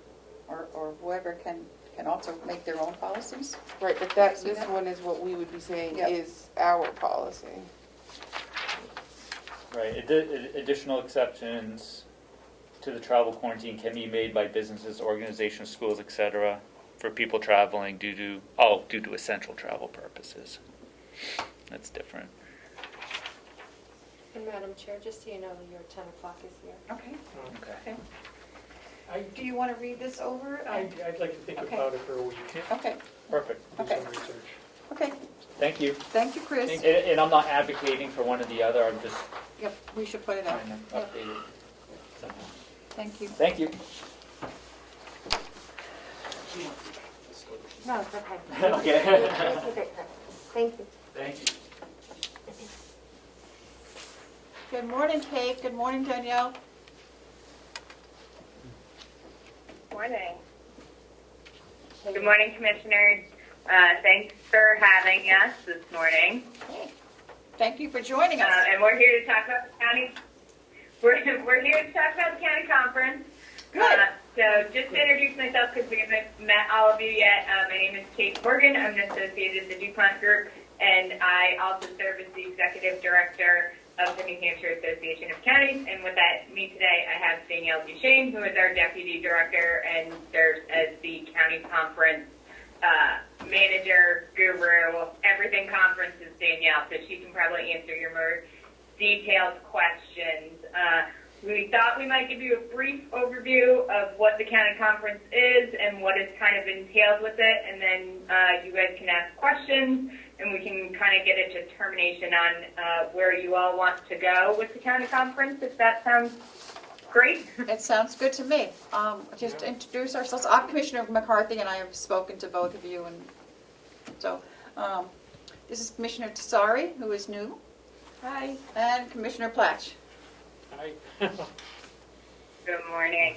whoever can also make their own policies? Right, but See this that? one is what we would be saying Yep. is our policy. Right. Additional exceptions to the travel quarantine can be made by businesses, organizations, schools, etc., for people traveling due to essential travel purposes. That's different. And Madam Chair, just so you know, your 10 o'clock is here. Okay. Okay. Do you want to read this over? I'd like to think Okay. about it for a week, Okay, Perfect. do Okay. some research. okay. Thank you. Thank you, Chris. And I'm not advocating for one or the other. I'm just Yep, we should put it out. trying to Yep, update it. somehow. thank you. Thank you. No, it's okay. Okay. Thank you. Thank you. Good morning, Kate. Good morning, Danielle. Morning. Good morning, Commissioners. Thanks for having us this morning. Thank you for joining us. And we're here to talk about the county. We're here to talk about the county conference. Good. So just to introduce myself, because we haven't met all of you yet, my name is Kate Morgan. I'm an associate at the DuPont Group, and I also serve as the executive director of the New Hampshire Association of Counties. And with me today, I have Danielle Duchesne, who is our deputy director and serves as the county conference manager, guru, everything conference is Danielle, so she can probably answer your more detailed questions. We thought we might give you a brief overview of what the county conference is and what is kind of entailed with it, and then you guys can ask questions, and we can kind of get a determination on where you all want to go with the county conference, if that sounds great. It sounds good to me. Just to introduce ourselves, I'm Commissioner McCarthy, and I have spoken to both of you, and so this is Commissioner Tassari, who is new. Hi. And Commissioner Platch. Hi. Good morning.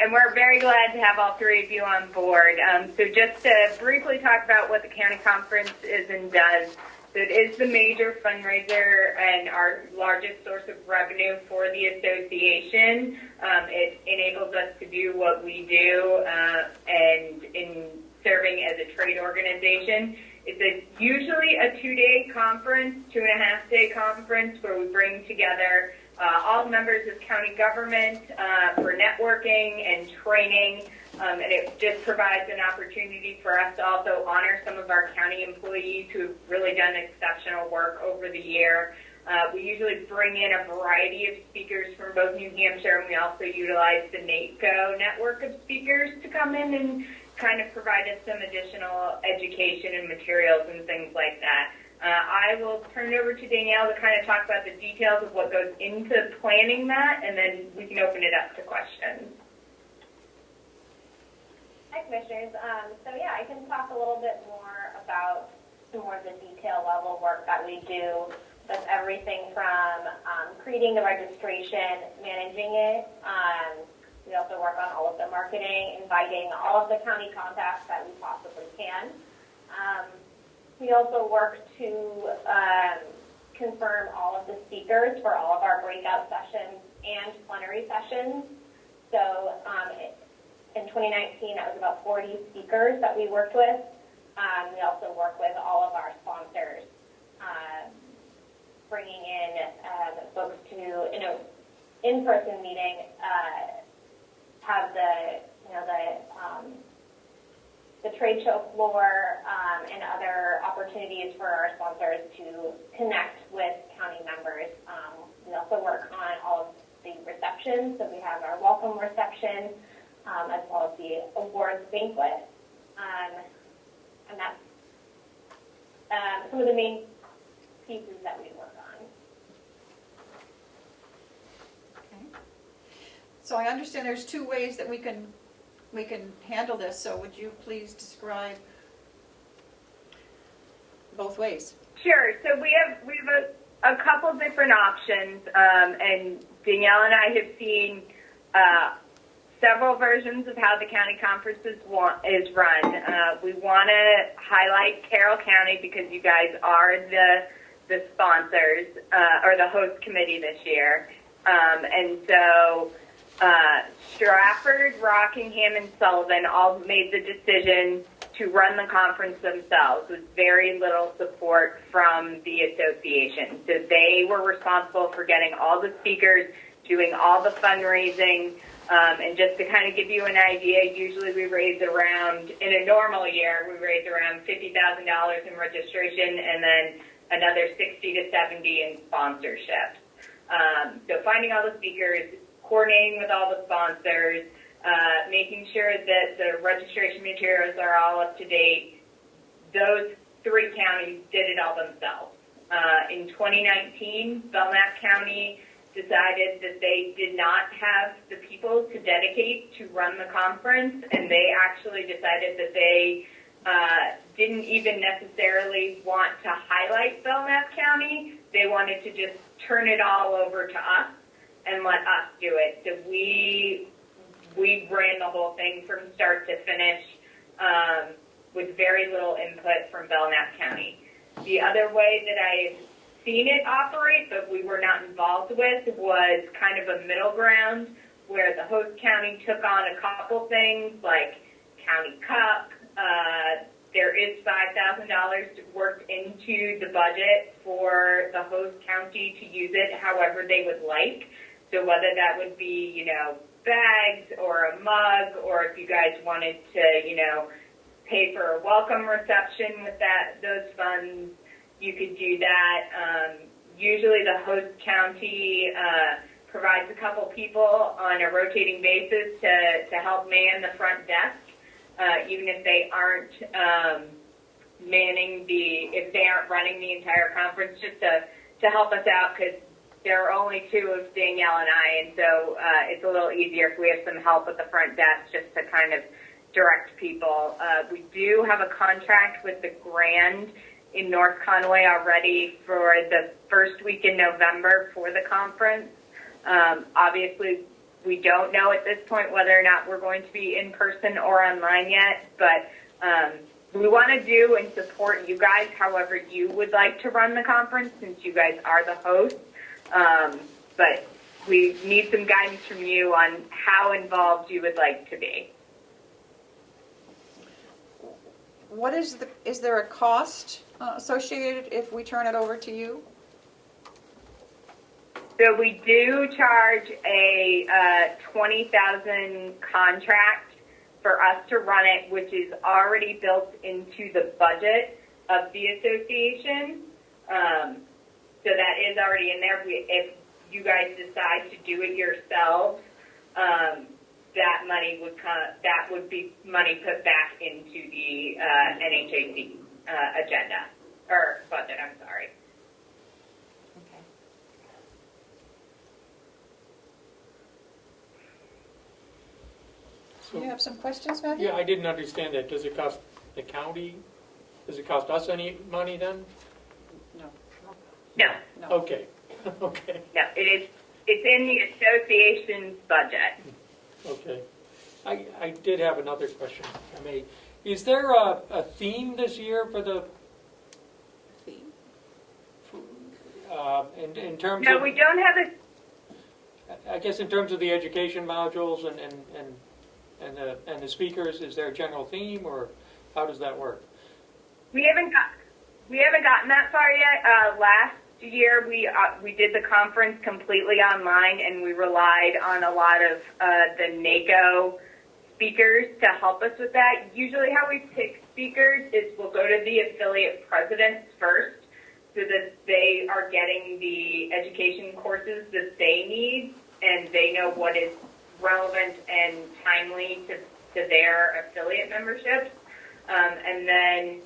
And we're very glad to have all three of you on board. So just to briefly talk about what the county conference is and does. So it is the major fundraiser and our largest source of revenue for the association. It enables us to do what we do and in serving as a trade organization. It's usually a 2-day conference, 2.5-day conference where we bring together all members of county government for networking and training And it just provides an opportunity for us to also honor some of our county employees who've really done exceptional work over the year. We usually bring in a variety of speakers from both New Hampshire, and we also utilize the NATCO network of speakers to come in and kind of provide us some additional education and materials and things like that. I will turn it over to Danielle to kind of talk about the details of what goes into planning that, and then we can open it up to questions. Hi, Commissioners. I can talk a little bit more about some more of the detail level work that we do. That's everything from creating the registration, managing it. We also work on all of the marketing, inviting all of the county contacts that we possibly can. We also work to confirm all of the speakers for all of our breakout sessions and plenary sessions. So in 2019, that was about 40 speakers that we worked with. We also work with all of our sponsors, bringing in folks to in-person meeting, have the trade show floor and other opportunities for our sponsors to connect with county members. We also work on all of the receptions, so we have our welcome reception as well as the awards banquet. And that's some of the main pieces that we work on. Okay. So I understand there's two ways that we can handle this, so would you please describe both ways? Sure. So we have a couple different options, and Danielle and I have seen several versions of how the county conference is run. We want to highlight Carroll County because you guys are the sponsors or the host committee this year, and so Stratford, Rockingham, and Sullivan all made the decision to run the conference themselves with very little support from the association. So they were responsible for getting all the speakers, doing all the fundraising, and just to kind of give you an idea, usually we raise around, in a normal year, we raise around $50,000 in registration and then another 60 to 70 in sponsorships. So finding all the speakers, coordinating with all the sponsors, making sure that the registration materials are all up to date. Those three counties did it all themselves. In 2019, Belknap County decided that they did not have the people to dedicate to run the conference, and they actually decided that they didn't even necessarily want to highlight Belknap County. They wanted to just turn it all over to us and let us do it. So we ran the whole thing from start to finish with very little input from Belknap County. The other way that I've seen it operate, but we were not involved with, was kind of a middle ground where the host county took on a couple things like County Cup. There is $5,000 worked into the budget for the host county to use it however they would like. So whether that would be, bags or a mug, or if you guys wanted to, pay for a welcome reception with those funds, you could do that. Usually the host county provides a couple people on a rotating basis to help man the front desk, even if they aren't if they aren't running the entire conference, just to help us out, because there are only two of Danielle and I, and so it's a little easier if we have some help at the front desk just to kind of direct people. We do have a contract with the Grand in North Conway already for the first week in November for the conference. Obviously, we don't know at this point whether or not we're going to be in person or online yet, but we want to do and support you guys however you would like to run the conference, since you guys are the hosts. But we need some guidance from you on how involved you would like to be. What is there a cost associated if we turn it over to you? So we do charge a $20,000 contract for us to run it, which is already built into the budget of the association. So that is already in there. If you guys decide to do it yourselves, that money would that would be money put back into the NHAC agenda or budget. I'm sorry. Okay. Do you have some questions, Matthew? Yeah, I didn't understand that. Does it cost the county, does it cost us any money then? No. No, No. Okay, okay, no, it's in the association's budget. okay. I did have another question, if I may. Is there a theme this year for the, in terms No, of, we don't have a. I guess in terms of the education modules and the speakers, is there a general theme, or how does that work? We haven't gotten that far yet. Last year we did the conference completely online, and we relied on a lot of the NACO speakers to help us with that. Usually, how we pick speakers is we'll go to the affiliate presidents first, so that they are getting the education courses that they need, and they know what is relevant and timely to their affiliate memberships. And then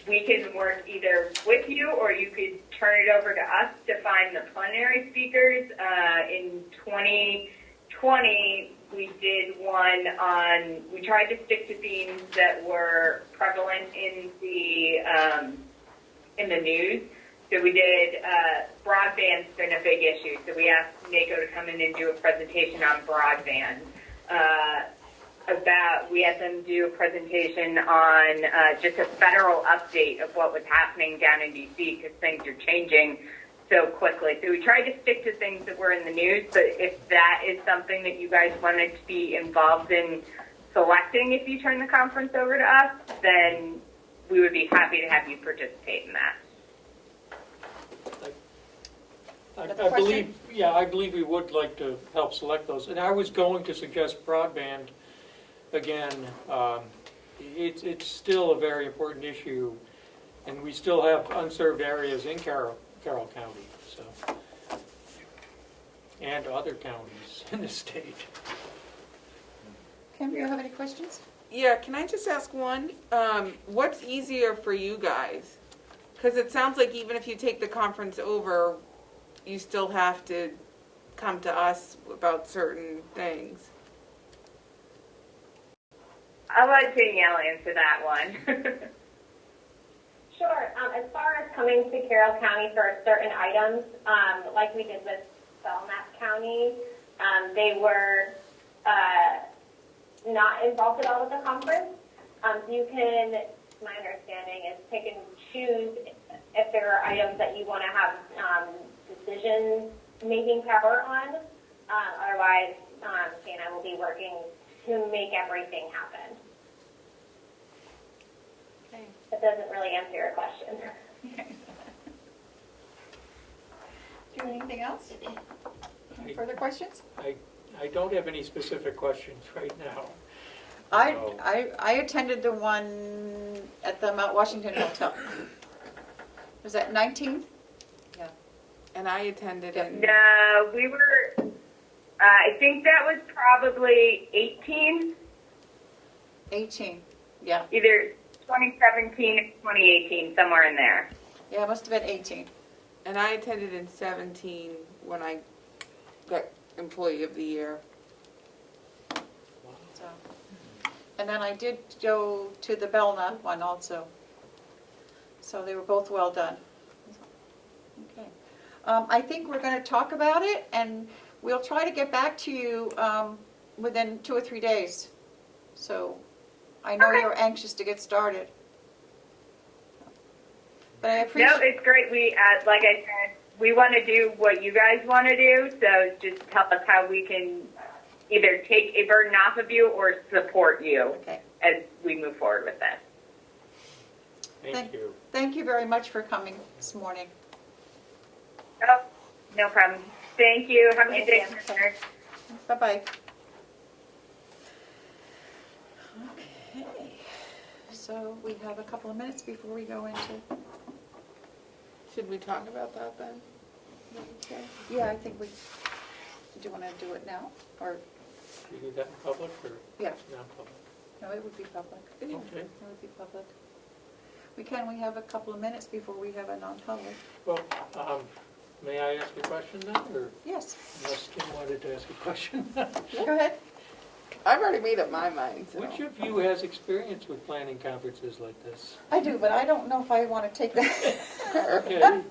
we can work either with you, or you could turn it over to us to find the plenary speakers. In 2020, we did one on, we tried to stick to themes that were prevalent in the news. So we did, broadband's been a big issue. So we asked NACO to come in and do a presentation on broadband. We had them do a presentation on just a federal update of what was happening down in D.C. because things are changing so quickly. So we tried to stick to things that were in the news, but if that is something that you guys wanted to be involved in selecting if you turn the conference over to us, then we would be happy to have you participate in that. I believe we would like to help select those. And I was going to suggest broadband again. It's still a very important issue, and we still have unserved areas in Carroll County, so, and other counties in the state. Kim, do you have any questions? Yeah, can I just ask one? What's easier for you guys? Because it sounds like even if you take the conference over, you still have to come to us about certain things. I'll let Danielle answer that one. Sure. As far as coming to Carroll County for certain items, like we did with Belknap County, they were not involved at all with the conference. You can, my understanding is, pick and choose if there are items that you want to have decision-making power on. Otherwise, Kay and I will be working to make everything happen. Okay. That doesn't really answer your question. Do anything else? Any further questions? I don't have any specific questions right now. I attended the one at the Mount Washington Hotel. Was that 19? Yeah. And I attended in... No, we were, I think that was probably 18, 18, yeah. either 2017 or 2018, somewhere in there. Yeah, it must have been 18. And I attended in 17 when I got Employee of the Year. So. And then I did go to the Belknap one also. So they were both well done. Okay. I think we're going to talk about it, and we'll try to get back to you within 2 or 3 days. So I know you're anxious to get started. But I appreciate... No, it's great. We, like I said, we want to do what you guys want to do, so just tell us how we can either take a burden off of you or support you as we move forward with this. Thank you. Thank you very much for coming this morning. Oh, no problem. Thank you. Have a good day, Commissioner. Bye-bye. So we have a couple of minutes before we go into, Should we talk about that then? Okay. yeah, I think we, do you want to do it now? Or, You do that in public or yeah, non-public? no, it would be public. Okay. It would be public. We have a couple of minutes before we have a non-public. Well, may I ask a question then, or Yes, unless Kim wanted to ask a question? go ahead. I've already made up my mind, so. Which of you has experience with planning conferences like this? I do, but I don't know if I want to take that.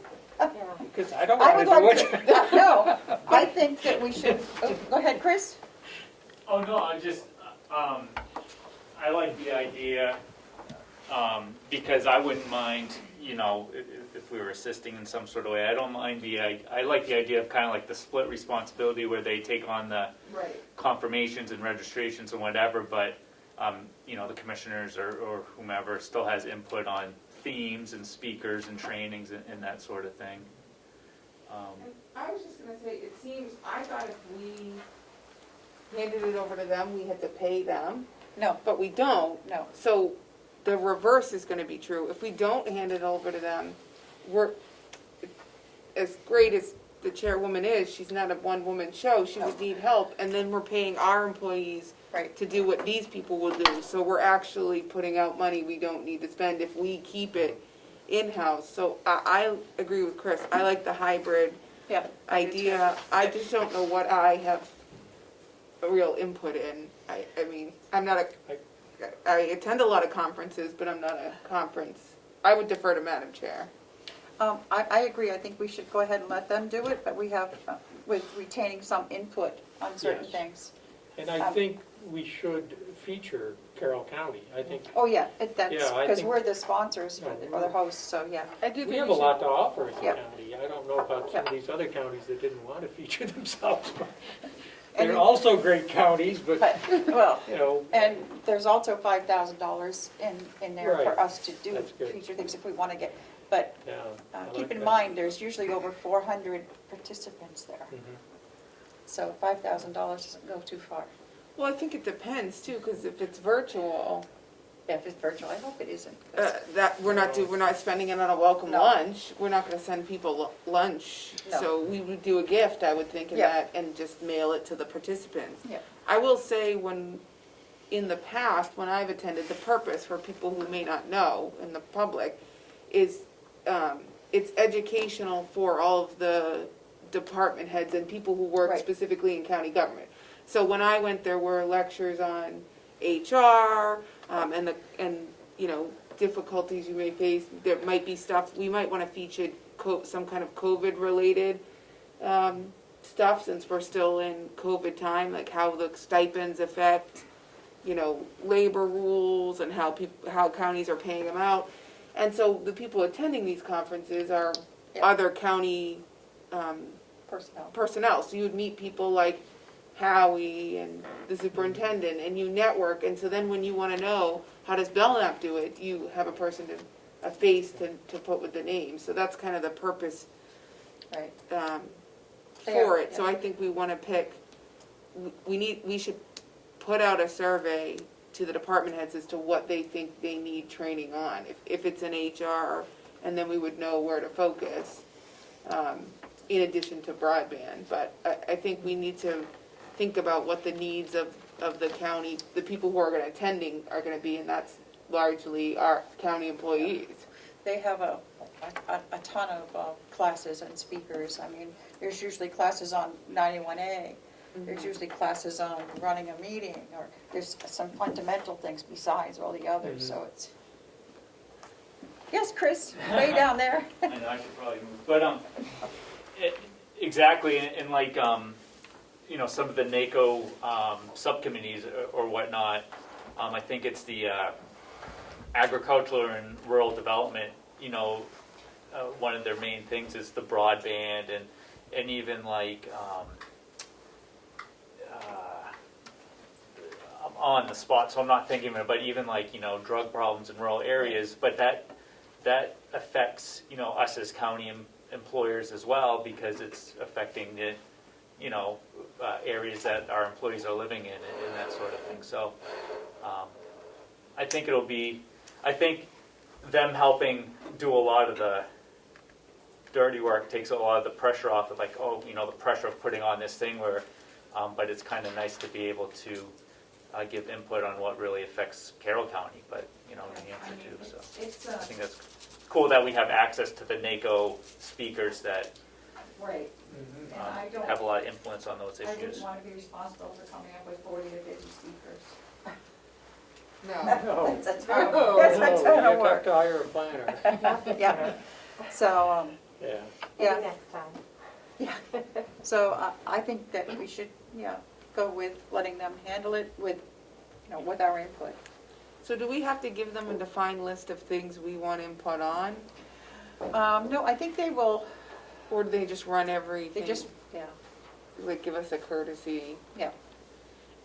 Okay, because I don't I want would to do like it. to, no, I think that we should, oh, go ahead, Chris. Oh, no, I just, I like the idea, because I wouldn't mind, you know, if we were assisting in some sort of way. I don't mind I like the idea of kind of like the split responsibility where they take on the Right. confirmations and registrations and whatever, but, you know, the commissioners or whomever still has input on themes and speakers and trainings and that sort of thing. I was just gonna say, it seems, I thought if we handed it over to them, we had to pay them, No, but we don't. no. So the reverse is gonna be true. If we don't hand it over to them, we're, as great as the chairwoman is, she's not a one-woman show, she would need help, and then we're paying our employees Right. to do what these people will do. So we're actually putting out money we don't need to spend if we keep it in-house. So I agree with Chris. I like the hybrid Yeah. idea. I just don't know what I have a real input in. I mean, I'm not I attend a lot of conferences, but I'm not a conference. I would defer to Madam Chair. I agree, I think we should go ahead and let them do it, but we have, with retaining some input on certain Yes. things. And I think we should feature Carroll County. I think Oh, yeah, that's, Yeah, I because think- we're the sponsors for Yeah, or the hosts, so, yeah. I do we think have a should- lot to offer as a Yeah. county. I don't know about some of these other counties that didn't want to feature themselves. And They're you- also great counties, but, But, well, you know, and there's also $5,000 in there Right. for us to do That's good. feature things if we want to get, but yeah. I keep like in that. mind, there's usually over 400 participants there. Mhm. So $5,000 doesn't go too far. Well, I think it depends too, because if it's virtual, If it's virtual, I hope it isn't. that we're not spending it on a welcome No. lunch. We're not going to send people lunch. No. So we would do a gift, I would think, of Yeah. that, and just mail it to the participants. Yeah. I will say, in the past, when I've attended, the purpose for people who may not know in the public is it's educational for all of the department heads and people who work Right. specifically in county government. So when I went, there were lectures on HR and you know, difficulties you may face. There might be stuff we might want to feature some kind of COVID related stuff, since we're still in COVID time, like how the stipends affect, you know, labor rules and how counties are paying them out. And so the people attending these conferences are Yeah. other county personnel. So you would meet people like Howie and the superintendent, and you network. And so then when you want to know, how does Belknap do it, you have a face to put with the name. So that's kind of the purpose Right. for it. Yeah. So I think we want to pick, we should put out a survey to the department heads as to what they think they need training on. If it's in HR, and then we would know where to focus, in addition to broadband. But I think we need to think about what the needs of the county, the people who are going to attending are going to be, and that's largely our county employees. They have a ton of classes and speakers. I mean, there's usually classes on 91A. There's usually classes on running a meeting, or there's some fundamental things besides all the others, so it's. Yes, Chris, way down there. I know, I should probably move, but, exactly, and like, you know, some of the NACO, subcommittees or whatnot, I think it's the, agricultural and rural development, you know, one of their main things is the broadband and even like, I'm on the spot, so I'm not thinking of it, but even like, you know, drug problems in rural areas, but that affects, you know, us as county employers as well, because it's affecting the, you know, areas that our employees are living in and that sort of thing. So I think it'll be, I think them helping do a lot of the dirty work takes a lot of the pressure off of like, oh, you know, the pressure of putting on this thing where, but it's kind of nice to be able to give input on what really affects Carroll County, but, you know, New Hampshire too, so. It's, I think that's cool that we have access to the NACO speakers that right, and I don't, have a lot of influence on those I wouldn't issues. want to be responsible for coming up with 40 to 50 speakers. No. No. That's a No, ton, no, that's a ton you'd of have work. to hire a planner. Yeah, so, Yeah. yeah. Maybe next time. Yeah, so I think that we should, yeah, go with letting them handle it with, you know, with our input. So do we have to give them a defined list of things we want input on? No, I think they will, Or do they just run everything? they just, yeah, Like give us a courtesy? yeah,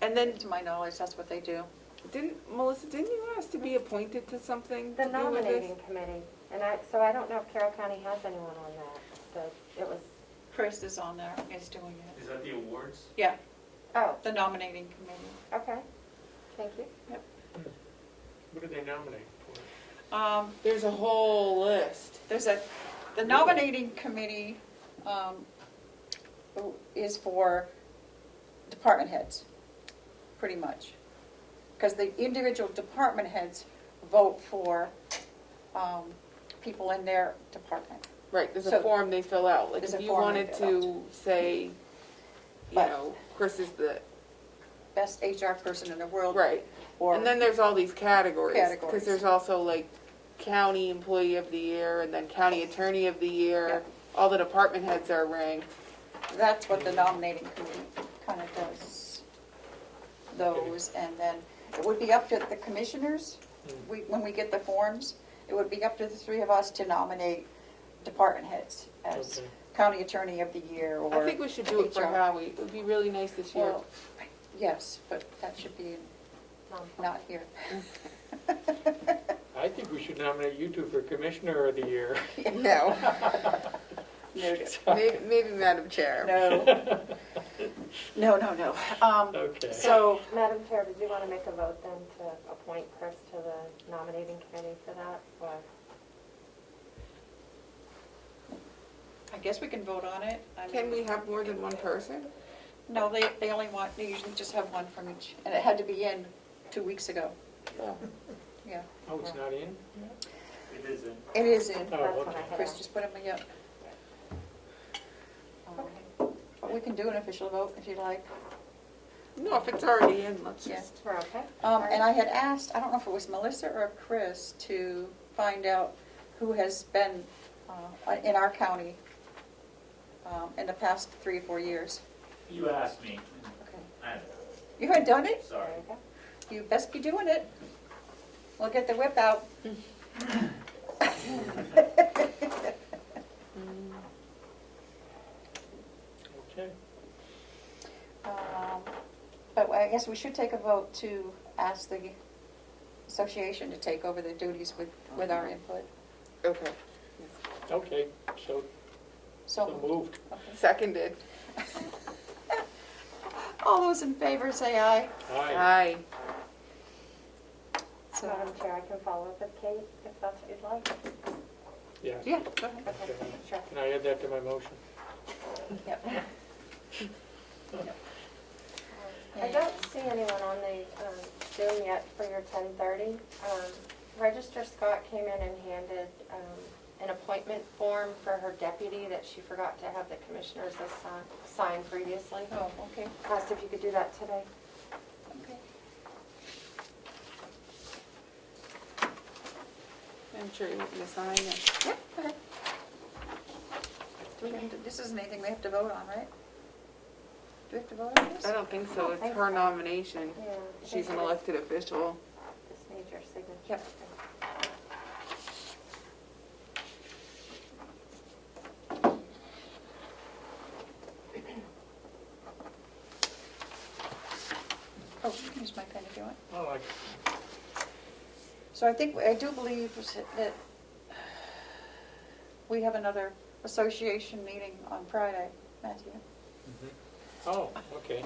And then, to my knowledge, that's what they do. Melissa, didn't you ask to be appointed to something The to do with this? nominating committee, and so I don't know if Carroll County has anyone on that, but it was, Chris is on there, is doing it. Is that the awards? Yeah, oh, the nominating committee. okay, thank you. What do they nominate for? There's a whole list. The nominating committee is for department heads, pretty much. Because the individual department heads vote for people in their department. Right, there's a So- form they fill out. Like There's if a you form they wanted fill to say, you But- know, Chris is the, Best HR person in the world. right. Or, And then there's all these categories. Categories. Because there's also like county employee of the year and then county attorney of the year. Yeah. All the department heads are ranked. that's what the nominating committee kind of does, those. And then it would be up to the commissioners, when we get the forms, it would be up to the three of us to nominate department heads as Okay. county attorney of the year or. I think we should do it for HR. Howie. It would be really nice this year. Well, yes, but that should be not here. I think we should nominate you two for Commissioner of the Year. No, Noted. maybe Madam Chair. No. No. Okay. So, Madam Chair, did you want to make a vote then to appoint Chris to the nominating committee for that, or? I guess we can vote on it. I Can mean, we have more than one person? No, they only want, they usually just have one from each, and it had to be in 2 weeks ago. Oh. Yeah, Oh, it's not in? It is in. it is in. Oh, That's what okay. I had Chris asked. just put them in, yep. Okay. But we can do an official vote if you like. No, if it's already in, let's Yeah. just. We're okay? And I had asked, I don't know if it was Melissa or Chris, to find out who has been in our county in the past 3 or 4 years. You asked me. Okay. I, You had done it? sorry. There you go. You best be doing it. We'll get the whip out. Okay. But I guess we should take a vote to ask the association to take over the duties with our input. Okay. Okay, so So, moved. Seconded. all those in favor say aye. Aye. Aye. So, Madam Chair, I can follow up with Kate if that's what you'd like. Yes. yeah, go ahead. Okay, sure. Can I add that to my motion? Yep. I don't see anyone on the Zoom yet for your 10:30. Register Scott came in and handed an appointment form for her deputy that she forgot to have the commissioners sign previously. Oh, okay. Asked if you could do that today. Okay. I'm sure you want me to sign it. Yep, go ahead. This isn't anything we have to vote on, right? Do we have to vote on this? I don't think so. don't It's think her so. nomination. Yeah. She's an elected official. Just need your signature. Yep. Oh, you can use my pen if you want. Oh, So I do believe that we have another association meeting on Friday, Matthew. oh, okay.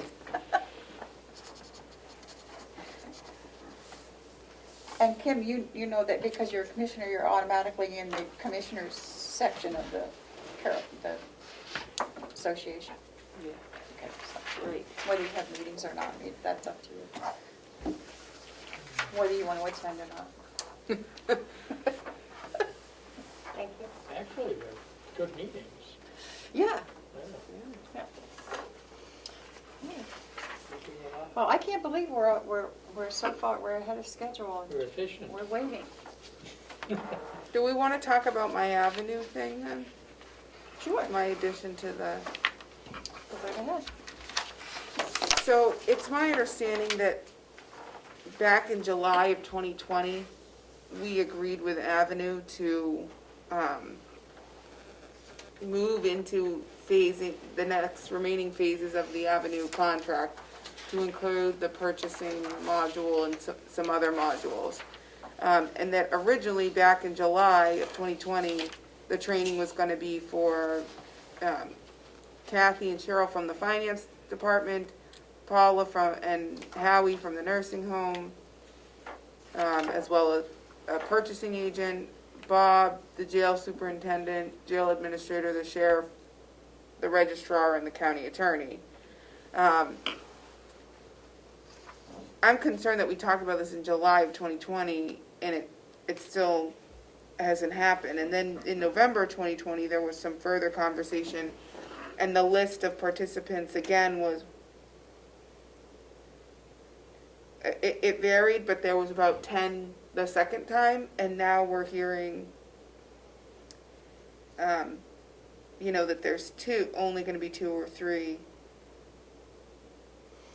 And Kim, you know that because you're a commissioner, you're automatically in the commissioners section of the Carroll, the association. Yeah. Okay, so whether you have meetings or not, that's up to you. Whether you want to attend or not. Thank you. Actually, they're good meetings. Yeah. Yeah. Yeah. We do a lot. Well, I can't believe we're so far, we're ahead of schedule. We're efficient. We're waiting. Do we want to talk about my avenue thing then? Sure. My addition to the, Go right ahead. so it's my understanding that back in July of 2020, we agreed with Avenue to move into phasing, the next remaining phases of the Avenue contract to include the purchasing module and some other modules. And that originally, back in July of 2020, the training was going to be for Kathy and Cheryl from the finance department, Paula and Howie from the nursing home, as well as a purchasing agent, Bob, the jail superintendent, jail administrator, the sheriff, the registrar, and the county attorney. I'm concerned that we talked about this in July of 2020, and it still hasn't happened. And then in November 2020, there was some further conversation, and the list of participants again was, it varied, but there was about 10 the second time, and now we're hearing, that there's only going to be 2 or 3.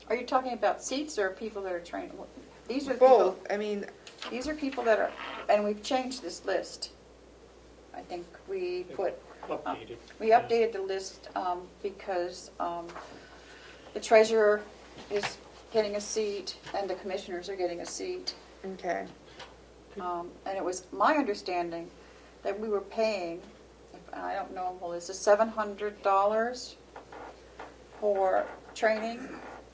Are you talking about seats or people that are trained? These are people. Both. I mean, These are people that are, and we've changed this list. I think we Updated. updated the list because the treasurer is getting a seat and the commissioners are getting a seat. okay. And it was my understanding that we were paying, I don't know, well, is it $700 for training?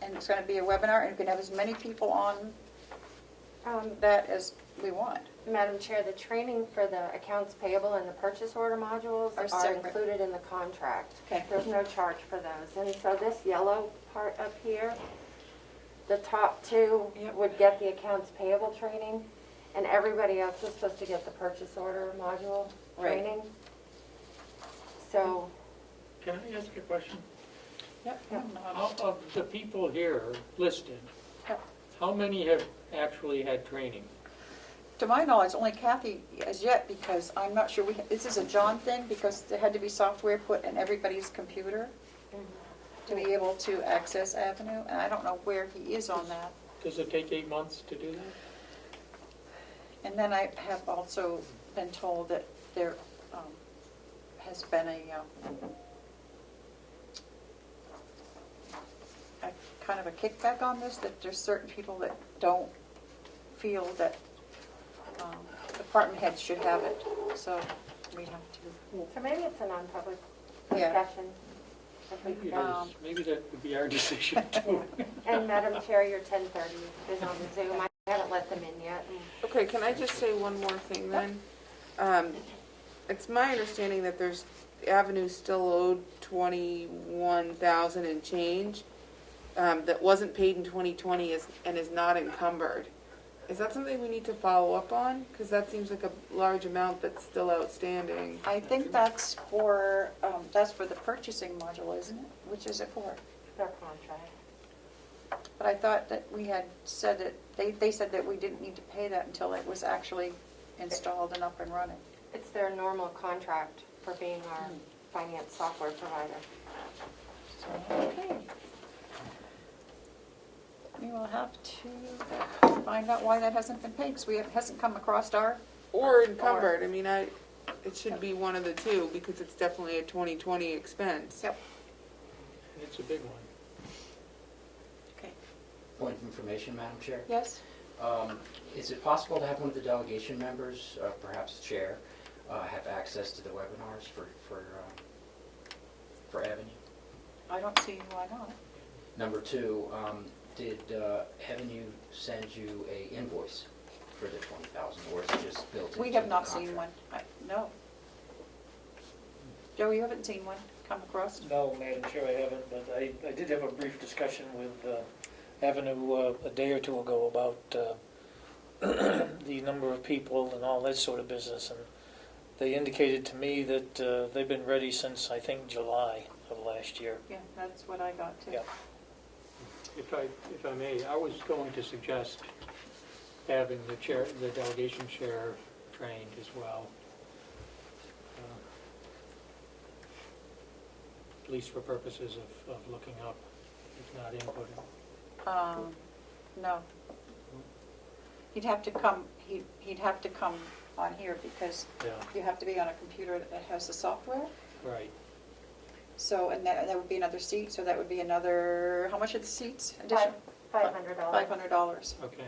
And it's going to be a webinar, and you can have as many people on that as we want. Madam Chair, the training for the accounts payable and the purchase order modules Are are separate. included in the contract. Okay. There's no charge for those. And so this yellow part up here, the top 2 Yep. would get the accounts payable training, and everybody else is supposed to get the purchase order module Right. training. So, Can I ask a question? Yep. Of the people here listed, Yep. how many have actually had training? To my knowledge, only Kathy as yet, because I'm not sure, this is a John thing, because there had to be software put in everybody's computer to be able to access Avenue, and I don't know where he is on that. Does it take 8 months to do that? And then I have also been told that there has been a kind of a kickback on this, that there's certain people that don't feel that department heads should have it, so we have to. so maybe it's a non-public Yeah. discussion. If we Maybe it could- is. Maybe that would be our decision too. And Madam Chair, your 10:30 is on the Zoom. I haven't let them in yet. Okay, can I just say one more thing then? It's my understanding that there's, Avenue still owed 21,000 and change, that wasn't paid in 2020 and is not encumbered. Is that something we need to follow up on? Because that seems like a large amount that's still outstanding. I think that's for the purchasing module, isn't it? Which is it for? Their contract. But I thought that we had said that, they said that we didn't need to pay that until it was actually installed and up and running. It's their normal contract for being our finance software provider. So, okay. We will have to find out why that hasn't been paid, because it hasn't come across our, Or encumbered, I mean, it should be one of the two, because it's definitely a 2020 expense. yep, And it's a big one. okay. Point of information, Madam Chair. Yes? Is it possible to have one of the delegation members, perhaps the chair, have access to the webinars for Avenue? I don't see why not. Number 2, did Avenue send you a invoice for the 20,000, or is it just built into We have the not seen contract? one. No. Joe, you haven't seen one come across? No, Madam Chair, I haven't, but I did have a brief discussion with Avenue a day or two ago about the number of people and all that sort of business, and they indicated to me that they've been ready since, I think, July of last year. Yeah, that's what I got too. Yeah. If I may, I was going to suggest having the delegation chair trained as well. At least for purposes of looking up, if not inputting. No. He'd have to come, he'd have to come on here because Yeah, you have to be on a computer that has the software. right. So, and that would be another seat, so that would be another, how much are the seats? Additional? $500. $500. Okay.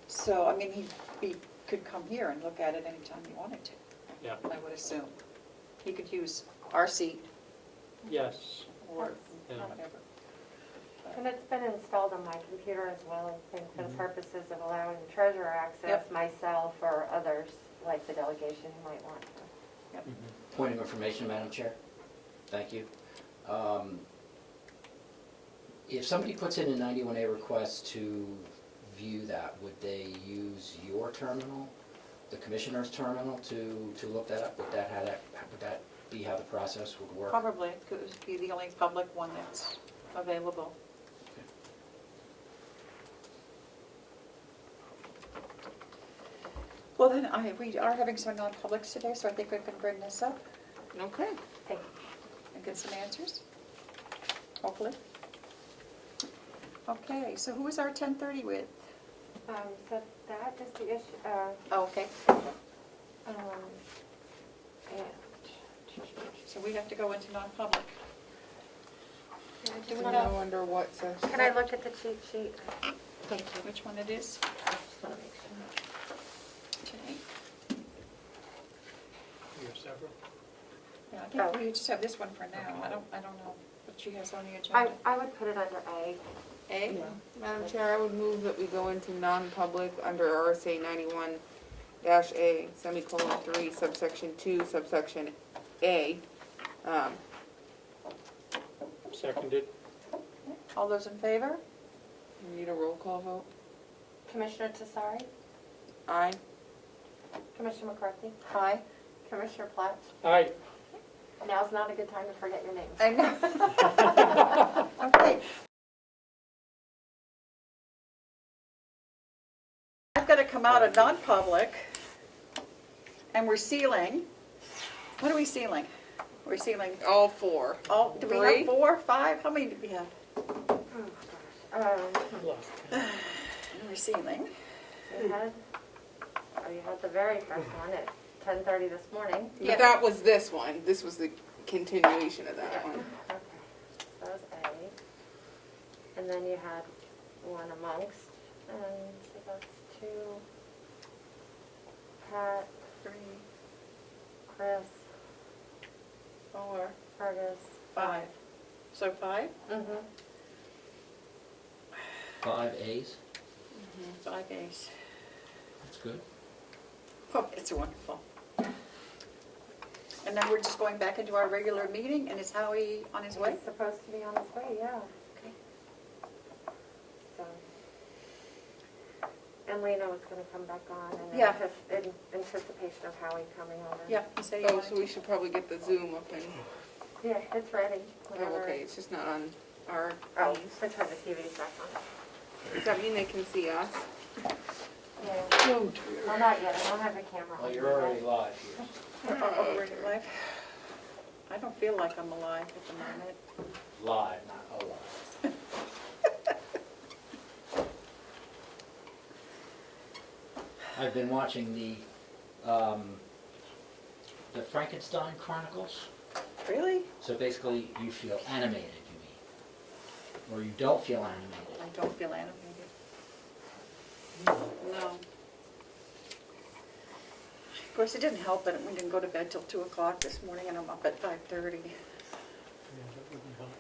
So, I mean, he could come here and look at it anytime he wanted to, Yeah. I would assume. He could use our seat Yes. or Yeah. whatever. And it's been installed on my computer as well, I think, for the purposes of allowing the treasurer access, Yep. myself, or others, like the delegation who might want to. Point of information, Madam Chair. Thank you. If somebody puts in a 91A request to view that, would they use your terminal, the commissioner's terminal, to look that up? Would that be how the process would work? Probably, it could be the only public one that's available. Well, then, we are having some non-publics today, so I think we can bring this up Okay. Thank and get some answers, hopefully. Okay, so who is our 10:30 with? So that is the issue, Oh, okay, and so we have to go into non-public. I Do just we want know No wonder what section. Can I look at the cheat sheet? Thank you. Which one it is? I just want to make sure. Today. You have several? Yeah, I think we just have this one for now. I don't know what she has on the agenda. I would put it under A. A? Madam Chair, I would move that we go into non-public under RSA 91-A, semicolon 3, subsection 2, subsection A. Seconded? All those in favor? We need a roll call vote. Commissioner Tesari, Aye. Commissioner McCarthy, Aye. Commissioner Platt. Aye. Now's not a good time to forget your names. I know. Okay. I've got to come out of non-public, and we're sealing. What are we sealing? We're sealing All four. all, do we Three? have 4, 5? How many do we have? Lost. We're sealing. You had the very first one at 10:30 this morning. Yeah. But that was this one. This was the continuation of that one. Okay, so that was A. And then you had one amongst, and so that's 2. Pat, 3, Chris, 4, Fergus. 5. So 5? Mm-hmm. 5 A's? 5 A's. That's good. Oh, it's wonderful. And then we're just going back into our regular meeting, and is Howie on his way? He's supposed to be on his way, yeah. Okay. So. And Lena was gonna come back on in Yeah. in anticipation of Howie coming over. Yeah, he said he Oh, wanted so to. we should probably get the Zoom up and, Yeah, it's ready. oh, whenever- okay, it's just not on our Oh, feeds. I turned the TV's back on. Does that mean they can see us? Yeah. Oh, dear. Well, not yet, I don't have the camera on. Well, you're already live here. Oh, we're alive. I don't feel like I'm alive at the moment. Live, not alive. I've been watching the Frankenstein Chronicles. Really? So basically, you feel animated, you mean? Or you don't feel animated. I don't feel animated. No. Of course, it didn't help that we didn't go to bed till 2 o'clock this morning, and I'm up at 5:30. Yeah, that wouldn't help.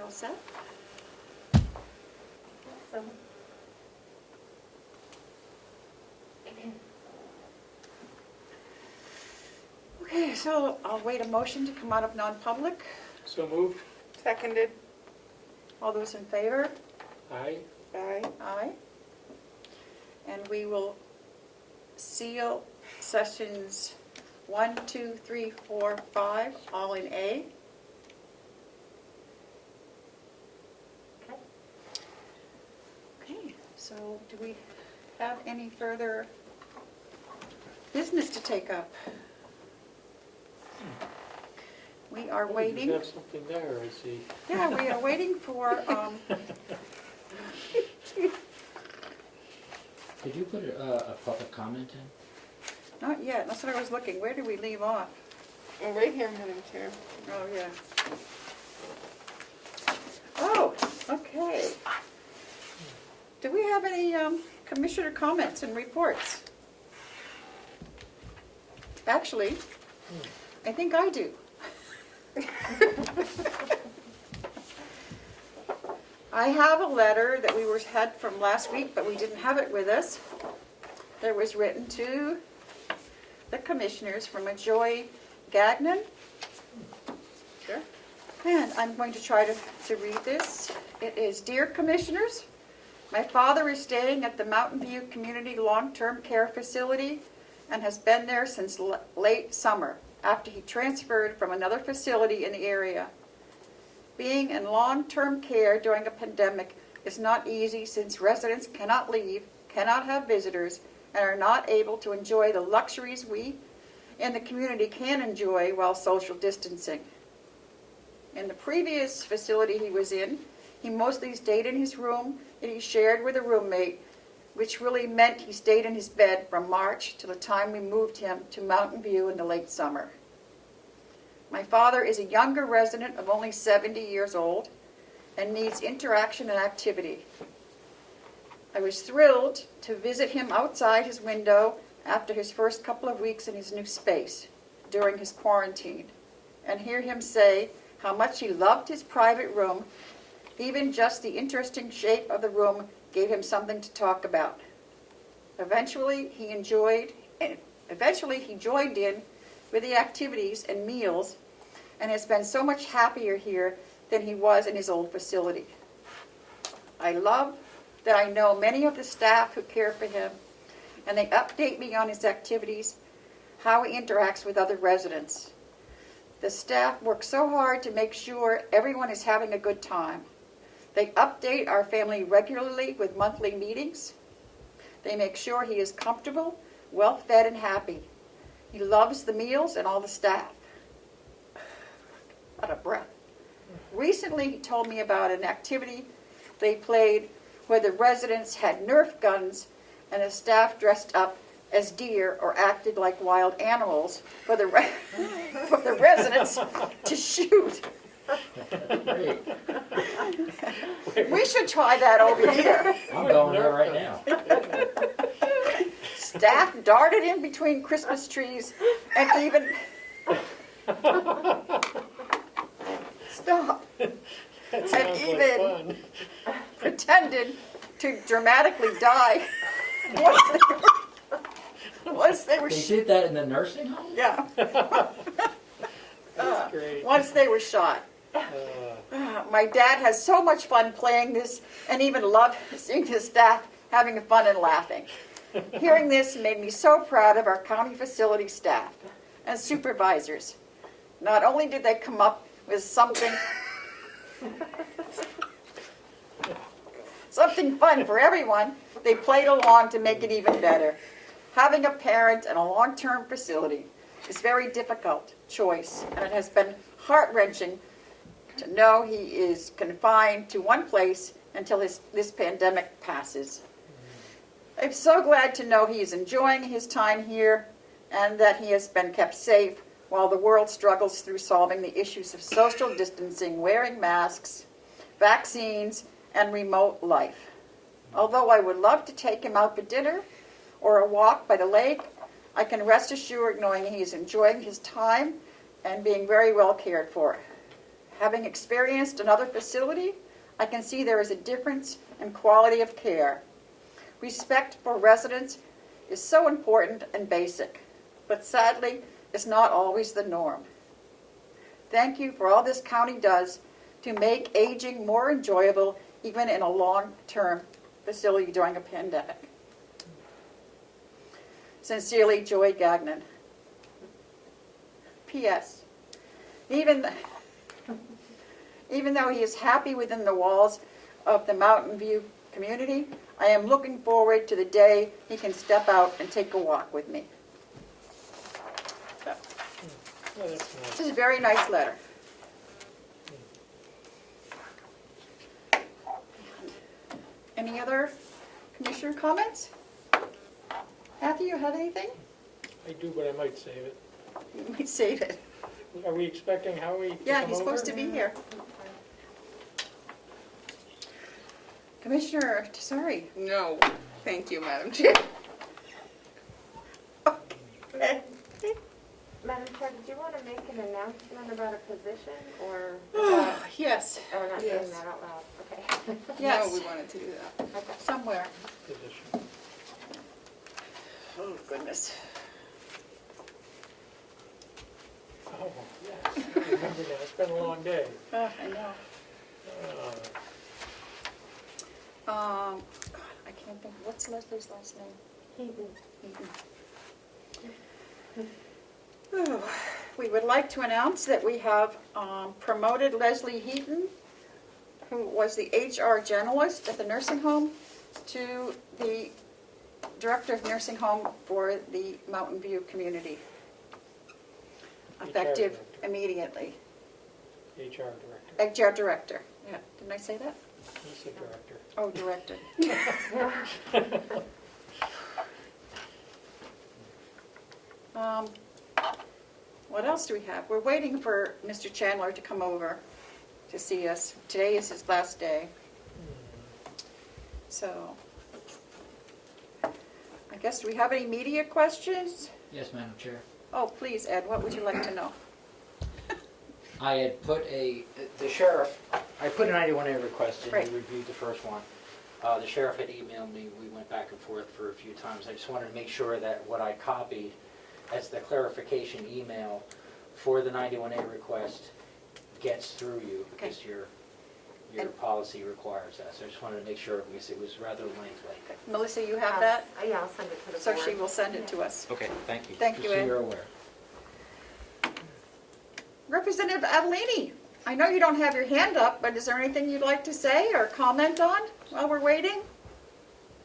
all set? Awesome. Okay, so I'll wait a motion to come out of non-public. So moved? Seconded. All those in favor? Aye. Aye. Aye. And we will seal sessions 1, 2, 3, 4, 5, all in A. Okay, so do we have any further business to take up? We are Oh, waiting. You have something there, I see. Yeah, we are waiting for, Did you put a public comment in? not yet, that's what I was looking, where did we leave off? Well, right here, Madam Chair. Oh, yeah. Oh, okay. Do we have any commissioner comments and reports? Actually, I think I do. I have a letter that we had from last week, but we didn't have it with us. That was written to the commissioners from a Joy Gagnon. Sure. And I'm going to try to read this. It is, Dear Commissioners, my father is staying at the Mountain View Community Long-Term Care Facility and has been there since late summer after he transferred from another facility in the area. Being in long-term care during a pandemic is not easy since residents cannot leave, cannot have visitors, and are not able to enjoy the luxuries we in the community can enjoy while social distancing. In the previous facility he was in, he mostly stayed in his room that he shared with a roommate, which really meant he stayed in his bed from March to the time we moved him to Mountain View in the late summer. My father is a younger resident of only 70 years old and needs interaction and activity. I was thrilled to visit him outside his window after his first couple of weeks in his new space during his quarantine and hear him say how much he loved his private room. Even just the interesting shape of the room gave him something to talk about. Eventually he joined in with the activities and meals and has been so much happier here than he was in his old facility. I love that I know many of the staff who care for him, and they update me on his activities, how he interacts with other residents. The staff work so hard to make sure everyone is having a good time. They update our family regularly with monthly meetings. They make sure he is comfortable, well-fed, and happy. He loves the meals and all the staff. Out of breath. Recently, he told me about an activity they played where the residents had Nerf guns and the staff dressed up as deer or acted like wild animals for the residents to shoot. Great. We should try that over here. I'm going there right now. Staff darted in between Christmas trees and even... Stop. And even pretended to dramatically die once they were They did that in the nursing home? yeah. That's great. Once they were shot. My dad has so much fun playing this and even loved seeing his staff having fun and laughing. Hearing this made me so proud of our county facility staff and supervisors. Not only did they come up with something fun for everyone, they played along to make it even better. Having a parent in a long-term facility is a very difficult choice, and it has been heart-wrenching to know he is confined to one place until this pandemic passes. I'm so glad to know he is enjoying his time here and that he has been kept safe while the world struggles through solving the issues of social distancing, wearing masks, vaccines, and remote life. Although I would love to take him out for dinner or a walk by the lake, I can rest assured knowing he is enjoying his time and being very well cared for. Having experienced another facility, I can see there is a difference in quality of care. Respect for residents is so important and basic, but sadly, it's not always the norm. Thank you for all this county does to make aging more enjoyable, even in a long-term facility during a pandemic. Sincerely, Joy Gagnon. P.S. Even though he is happy within the walls of the Mountain View community, I am looking forward to the day he can step out and take a walk with me. So, Well, that's nice. this is a very nice letter. Any other commissioner comments? Kathy, you have anything? I do, but I might save it. You might save it. Are we expecting Howie to Yeah, come he's supposed to over? be here. Commissioner Tesori. No, thank you, Madam Chair. Okay. Madam Chair, did you want to make an announcement about a position, or? Yes, Oh, we're not Yes. doing that out loud, okay. yes, No, we wanted to do that. Okay. somewhere. Position. Oh, goodness. Oh, yes, I remember now, it's been a long day. I know. Uh, God, I can't think, what's Leslie's last name? Heaton. We would like to announce that we have promoted Leslie Heaton, who was the HR generalist at the nursing home, to the director of nursing home for the Mountain View community. Effective director. immediately. HR director, HR director, yeah, didn't I say that? he's the director. Oh, director. What else do we have? We're waiting for Mr. Chandler to come over to see us. Today is his last day. So, I guess, do we have any media questions? Yes, Madam Chair. Oh, please, Ed, what would you like to know? I had put the sheriff, I put a 91A request in, Right. he reviewed the first one. The sheriff had emailed me, we went back and forth for a few times. I just wanted to make sure that what I copied as the clarification email for the 91A request gets through you, because your And- policy requires that. So I just wanted to make sure, because it was rather lengthy. Melissa, you have that? Yeah, I'll send it to the So board. she will send it to us. Okay, thank you. Thank you, Just so Ed. you're aware. Representative Adelini, I know you don't have your hand up, but is there anything you'd like to say or comment on while we're waiting?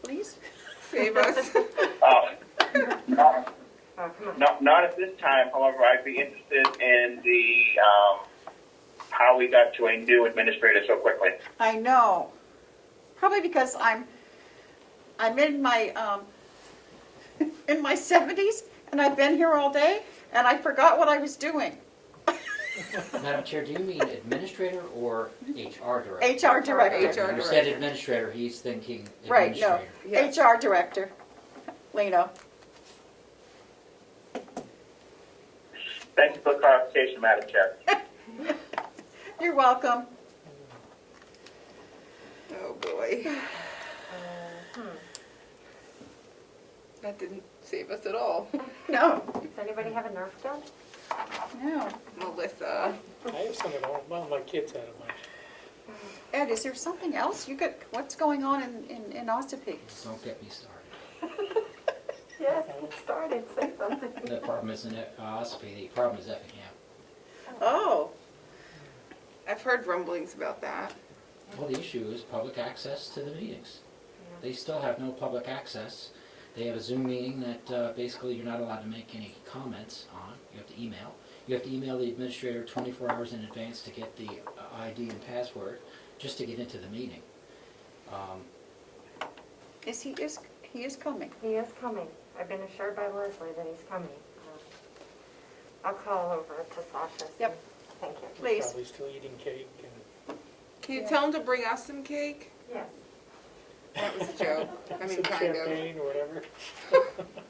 Please? Save us. Not at this time. However, I'd be interested in the how we got to a new administrator so quickly. I know. Probably because I'm in my in my 70s and I've been here all day and I forgot what I was doing. Madam Chair, do you mean administrator or HR director? HR director. HR You said administrator, he's thinking Right, no. administrator. Yes. HR director. Leno. Thank you for the clarification, Madam Chair. You're welcome. Oh, boy. That didn't save us at all. No, Does anybody have a Nerf gun? no. Melissa. I have some at home, well, my kids had a bunch. Ed, is there something else? What's going on in Ossipee? Don't get me started. Yes, it started, say something. The problem isn't Ospey, the problem is Effingham. Oh, I've heard rumblings about that. Well, the issue is public access to the meetings. They still have no public access. They have a Zoom meeting that basically you're not allowed to make any comments on. You have to email. You have to email the administrator 24 hours in advance to get the ID and password, just to get into the meeting. he is coming. He is coming. I've been assured by Leslie that he's coming. I'll call over to Sasha. Yep. Thank you. Please. Probably still eating cake and Can you tell him to bring us some cake? Yes. That was a joke. I mean, some kind of. champagne or whatever.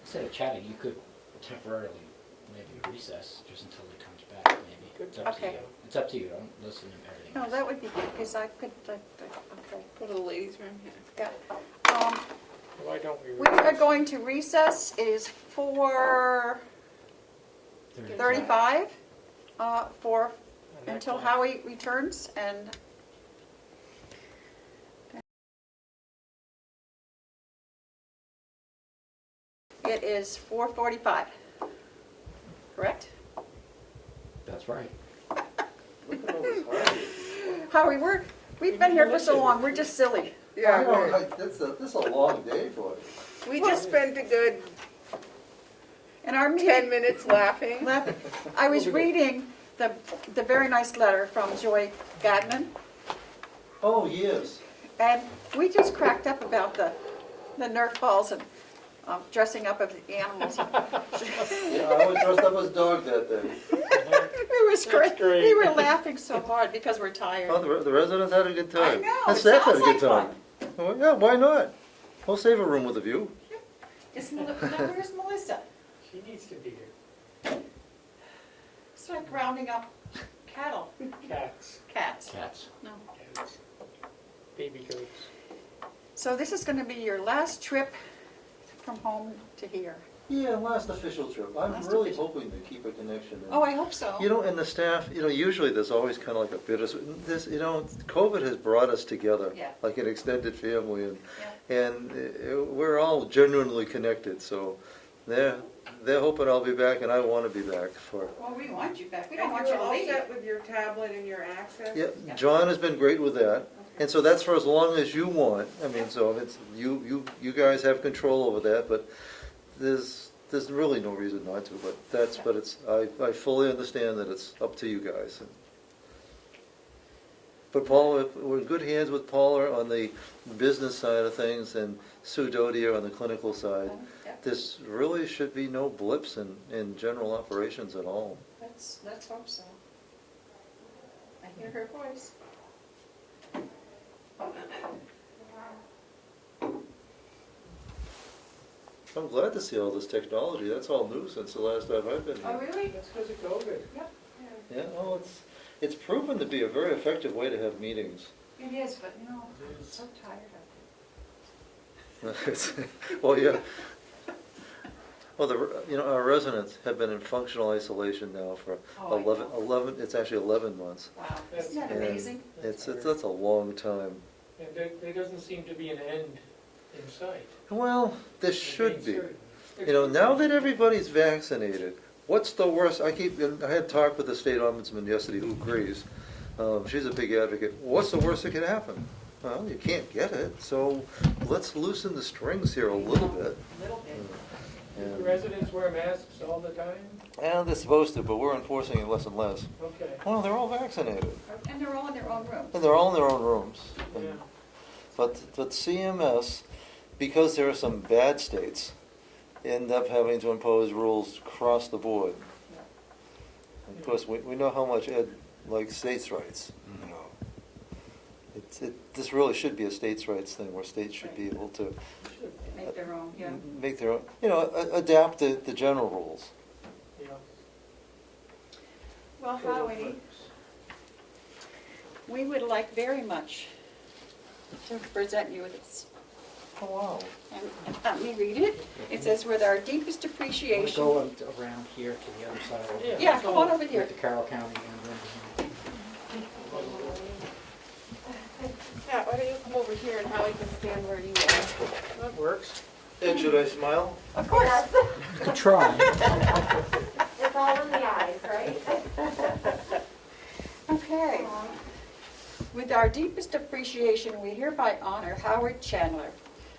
Instead of chatting, you could temporarily maybe recess just until he comes back, maybe. Good. It's up to Okay. you. It's up to you, don't listen to everything. No, that would be good, because I could, okay. Go to the ladies' room, yeah. Yeah. Why don't we? We are going to recess. It is 4:35 until Howie returns, and it is 4:45. Correct? That's right. Howie, we've been here for so long, we're just silly. Yeah, This is a long day for you. we just spent a good And our 10 meeting, minutes laughing. I was reading the very nice letter from Joy Gagnon, Oh, yes. and we just cracked up about the Nerf balls and dressing up of the animals. Yeah, I was dressed up as a dog that day. It was great. great. We were laughing so hard because we're tired. Oh, the residents had a good time. I know, The it staff had a sounds good like time. Well, yeah, why not? We'll save a room with a view. Where's Melissa? She needs to be here. It's like rounding up cattle, Cats, cats. Cats. No. cats, baby goats. So this is gonna be your last trip from home to here. Yeah, last official trip. I'm Last really official. hoping to keep a connection. Oh, I hope so. You know, and the staff, usually there's always kind of like a bittersweet, COVID has brought us together. Yeah. Like an extended family, and we're all genuinely connected, so they're hoping I'll be back, and I want to be back for. Well, we want you back. We don't And want you're you to all leave. set with your tablet and your access? Yeah, Yeah. John has been great with that, and so that's for as long as you want. I mean, so it's, you guys have control over that, but there's really no reason not to, but it's, I fully understand that it's up to you guys. But Paula, we're in good hands with Paula on the business side of things and Sue Dodier on the clinical side. Yeah, This really should be no blips in general operations at all. let's hope so. I hear her voice. I'm glad to see all this technology. That's all new since the last time I've been Oh, here. really? That's because of COVID. Yeah, oh, it's proven to be a very effective way to have meetings. It is, but I'm so tired of Well, yeah. Well, our residents have been in functional isolation now for Oh, I know. 11, it's actually 11 months. it. Wow, That's- isn't that And amazing? That's a long time. And there doesn't seem to be an end in sight. Well, there should be. Certain. Now that everybody's vaccinated, what's the worst? I had talked with the state ombudsman yesterday who agrees. She's a big advocate. What's the worst that could happen? Well, you can't get it, so let's loosen the strings here a little bit. A little bit. Do And, residents wear masks all the time? well, they're supposed to, but we're enforcing it less and less. Okay, Well, they're all vaccinated, And they're all in their own rooms. and they're all in their own rooms. And- yeah. But CMS, because there are some bad states, end up having to impose rules across the board. And of course, we know how much Ed likes states' rights. This really should be a states' rights thing, where states should be able to Make their own, yeah. make their own, adapt the general rules. Yeah. Well, Howie, we would like very much to present you with this. Oh, wow. And let me read it. It says, with our deepest Want to appreciation. go around here to the other side of the, Yeah, come on over here. with the Carroll County and then. Yeah, why don't you come over here and Howie can stand where you are? That works. Ed, should I smile? Of course. Try. It's all in the eyes, right? Okay. With our deepest appreciation, we hereby honor Howard Chandler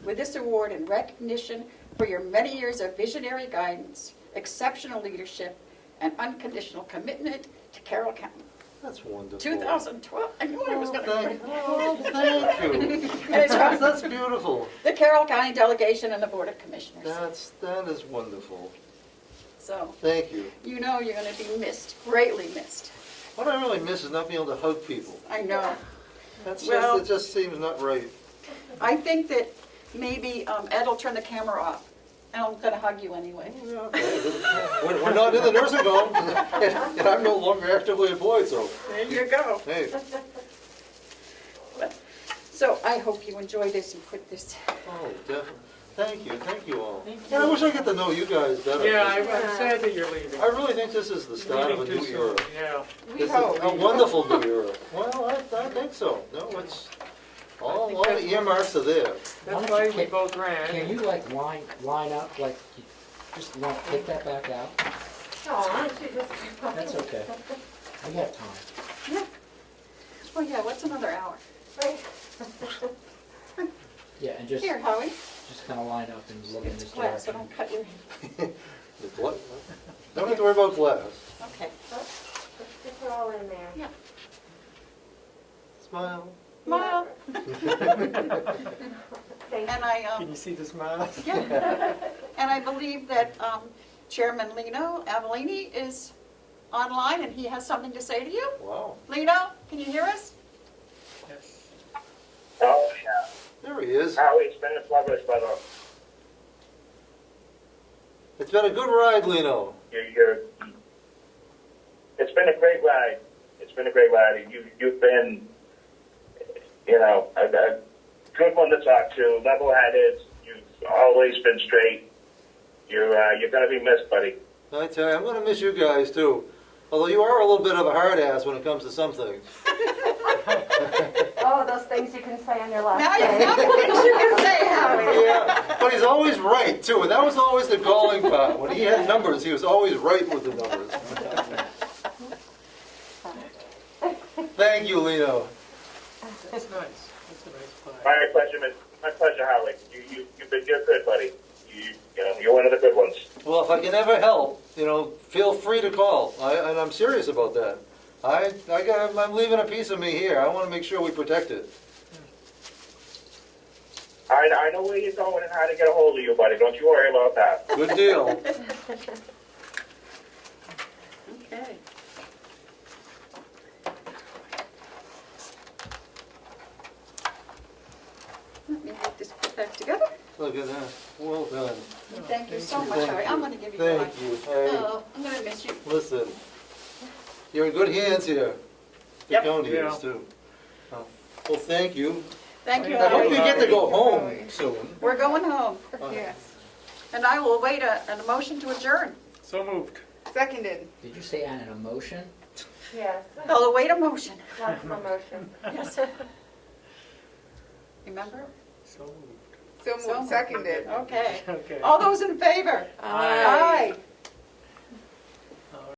with this award in recognition for your many years of visionary guidance, exceptional leadership, and unconditional commitment to Carroll County. That's wonderful. 2012, I knew I was going to. Thank you. And it's from That's beautiful. the Carroll County Delegation and the Board of Commissioners. That is wonderful. So, Thank you. you know you're going to be missed, greatly missed. What I really miss is not being able to hug people. I know. It just seems not right. I think that maybe Ed will turn the camera off And I'm gonna hug you anyway. Yeah, okay. We're not in the nursing home, and I'm no longer actively employed, so, There you go. hey. So I hope you enjoy this and put this. Oh, definitely. Thank you all. Yeah, I wish I get to know you guys better. Yeah, I'm sad that you're leaving. I really think this is the start of a Leaving new too era. soon, yeah. We This hope. is a wonderful new era. Well, I think so. No, it's, all the earmarks are there. That's why we both ran. Can you like line up, like, you just want to take that back out? Aw, she just. That's okay. We have time. Oh yeah, what's another hour? Yeah, and just Here, Howie. kind of line up and look in this It's glass, so direction. don't cut your. The gla- Don't have to worry about glass. Okay. Let's stick it all in there. Yeah. Smile. Smile. Thank And I, Can you see the smiles? yeah. And I believe that Chairman Lino Avellini is online and he has something to say to you. Wow. Lino, can you hear us? Yes. Oh, yeah. There he is. Howie, it's been a pleasure, brother. It's been a good ride, Lino. It's been a great ride. It's been a great ride. You've been, a good one to talk to, level-headed. You've always been straight. You're going to be missed, buddy. I tell you, I'm going to miss you guys too. Although you are a little bit of a hard ass when it comes to some things. Oh, those things you can say on your last Now you day. know the things you can say, Howie. Yeah, but he's always right too, and that was always the calling part. When he had numbers, he was always right with the numbers. Thank you, Lino. That's nice. That's a nice pie. My pleasure, Howie. You're good, buddy. You're one of the good ones. Well, if I can ever help, feel free to call. And I'm serious about that. I'm leaving a piece of me here. I want to make sure we protect it. I know where you're going and how to get a hold of you, buddy. Don't you worry about that. Good deal. Okay. Let me get this put back together. Look at that. Well done. Thank you so much, Howie. I'm gonna give you Thank mine. you. Hey, Oh, I'm gonna miss you. listen, you're in good hands here. The Yep. county Yeah. is too. Well, thank you. Thank you, I hope Howie. you get to go home soon. We're going home. Yes. And I will await a motion to adjourn. So moved. Seconded. Did you say an emotion? Yes, I'll await a motion. that's the motion. Yes. Remember? So moved. So moved, seconded. Okay. Okay. All those in favor? Aye. Aye.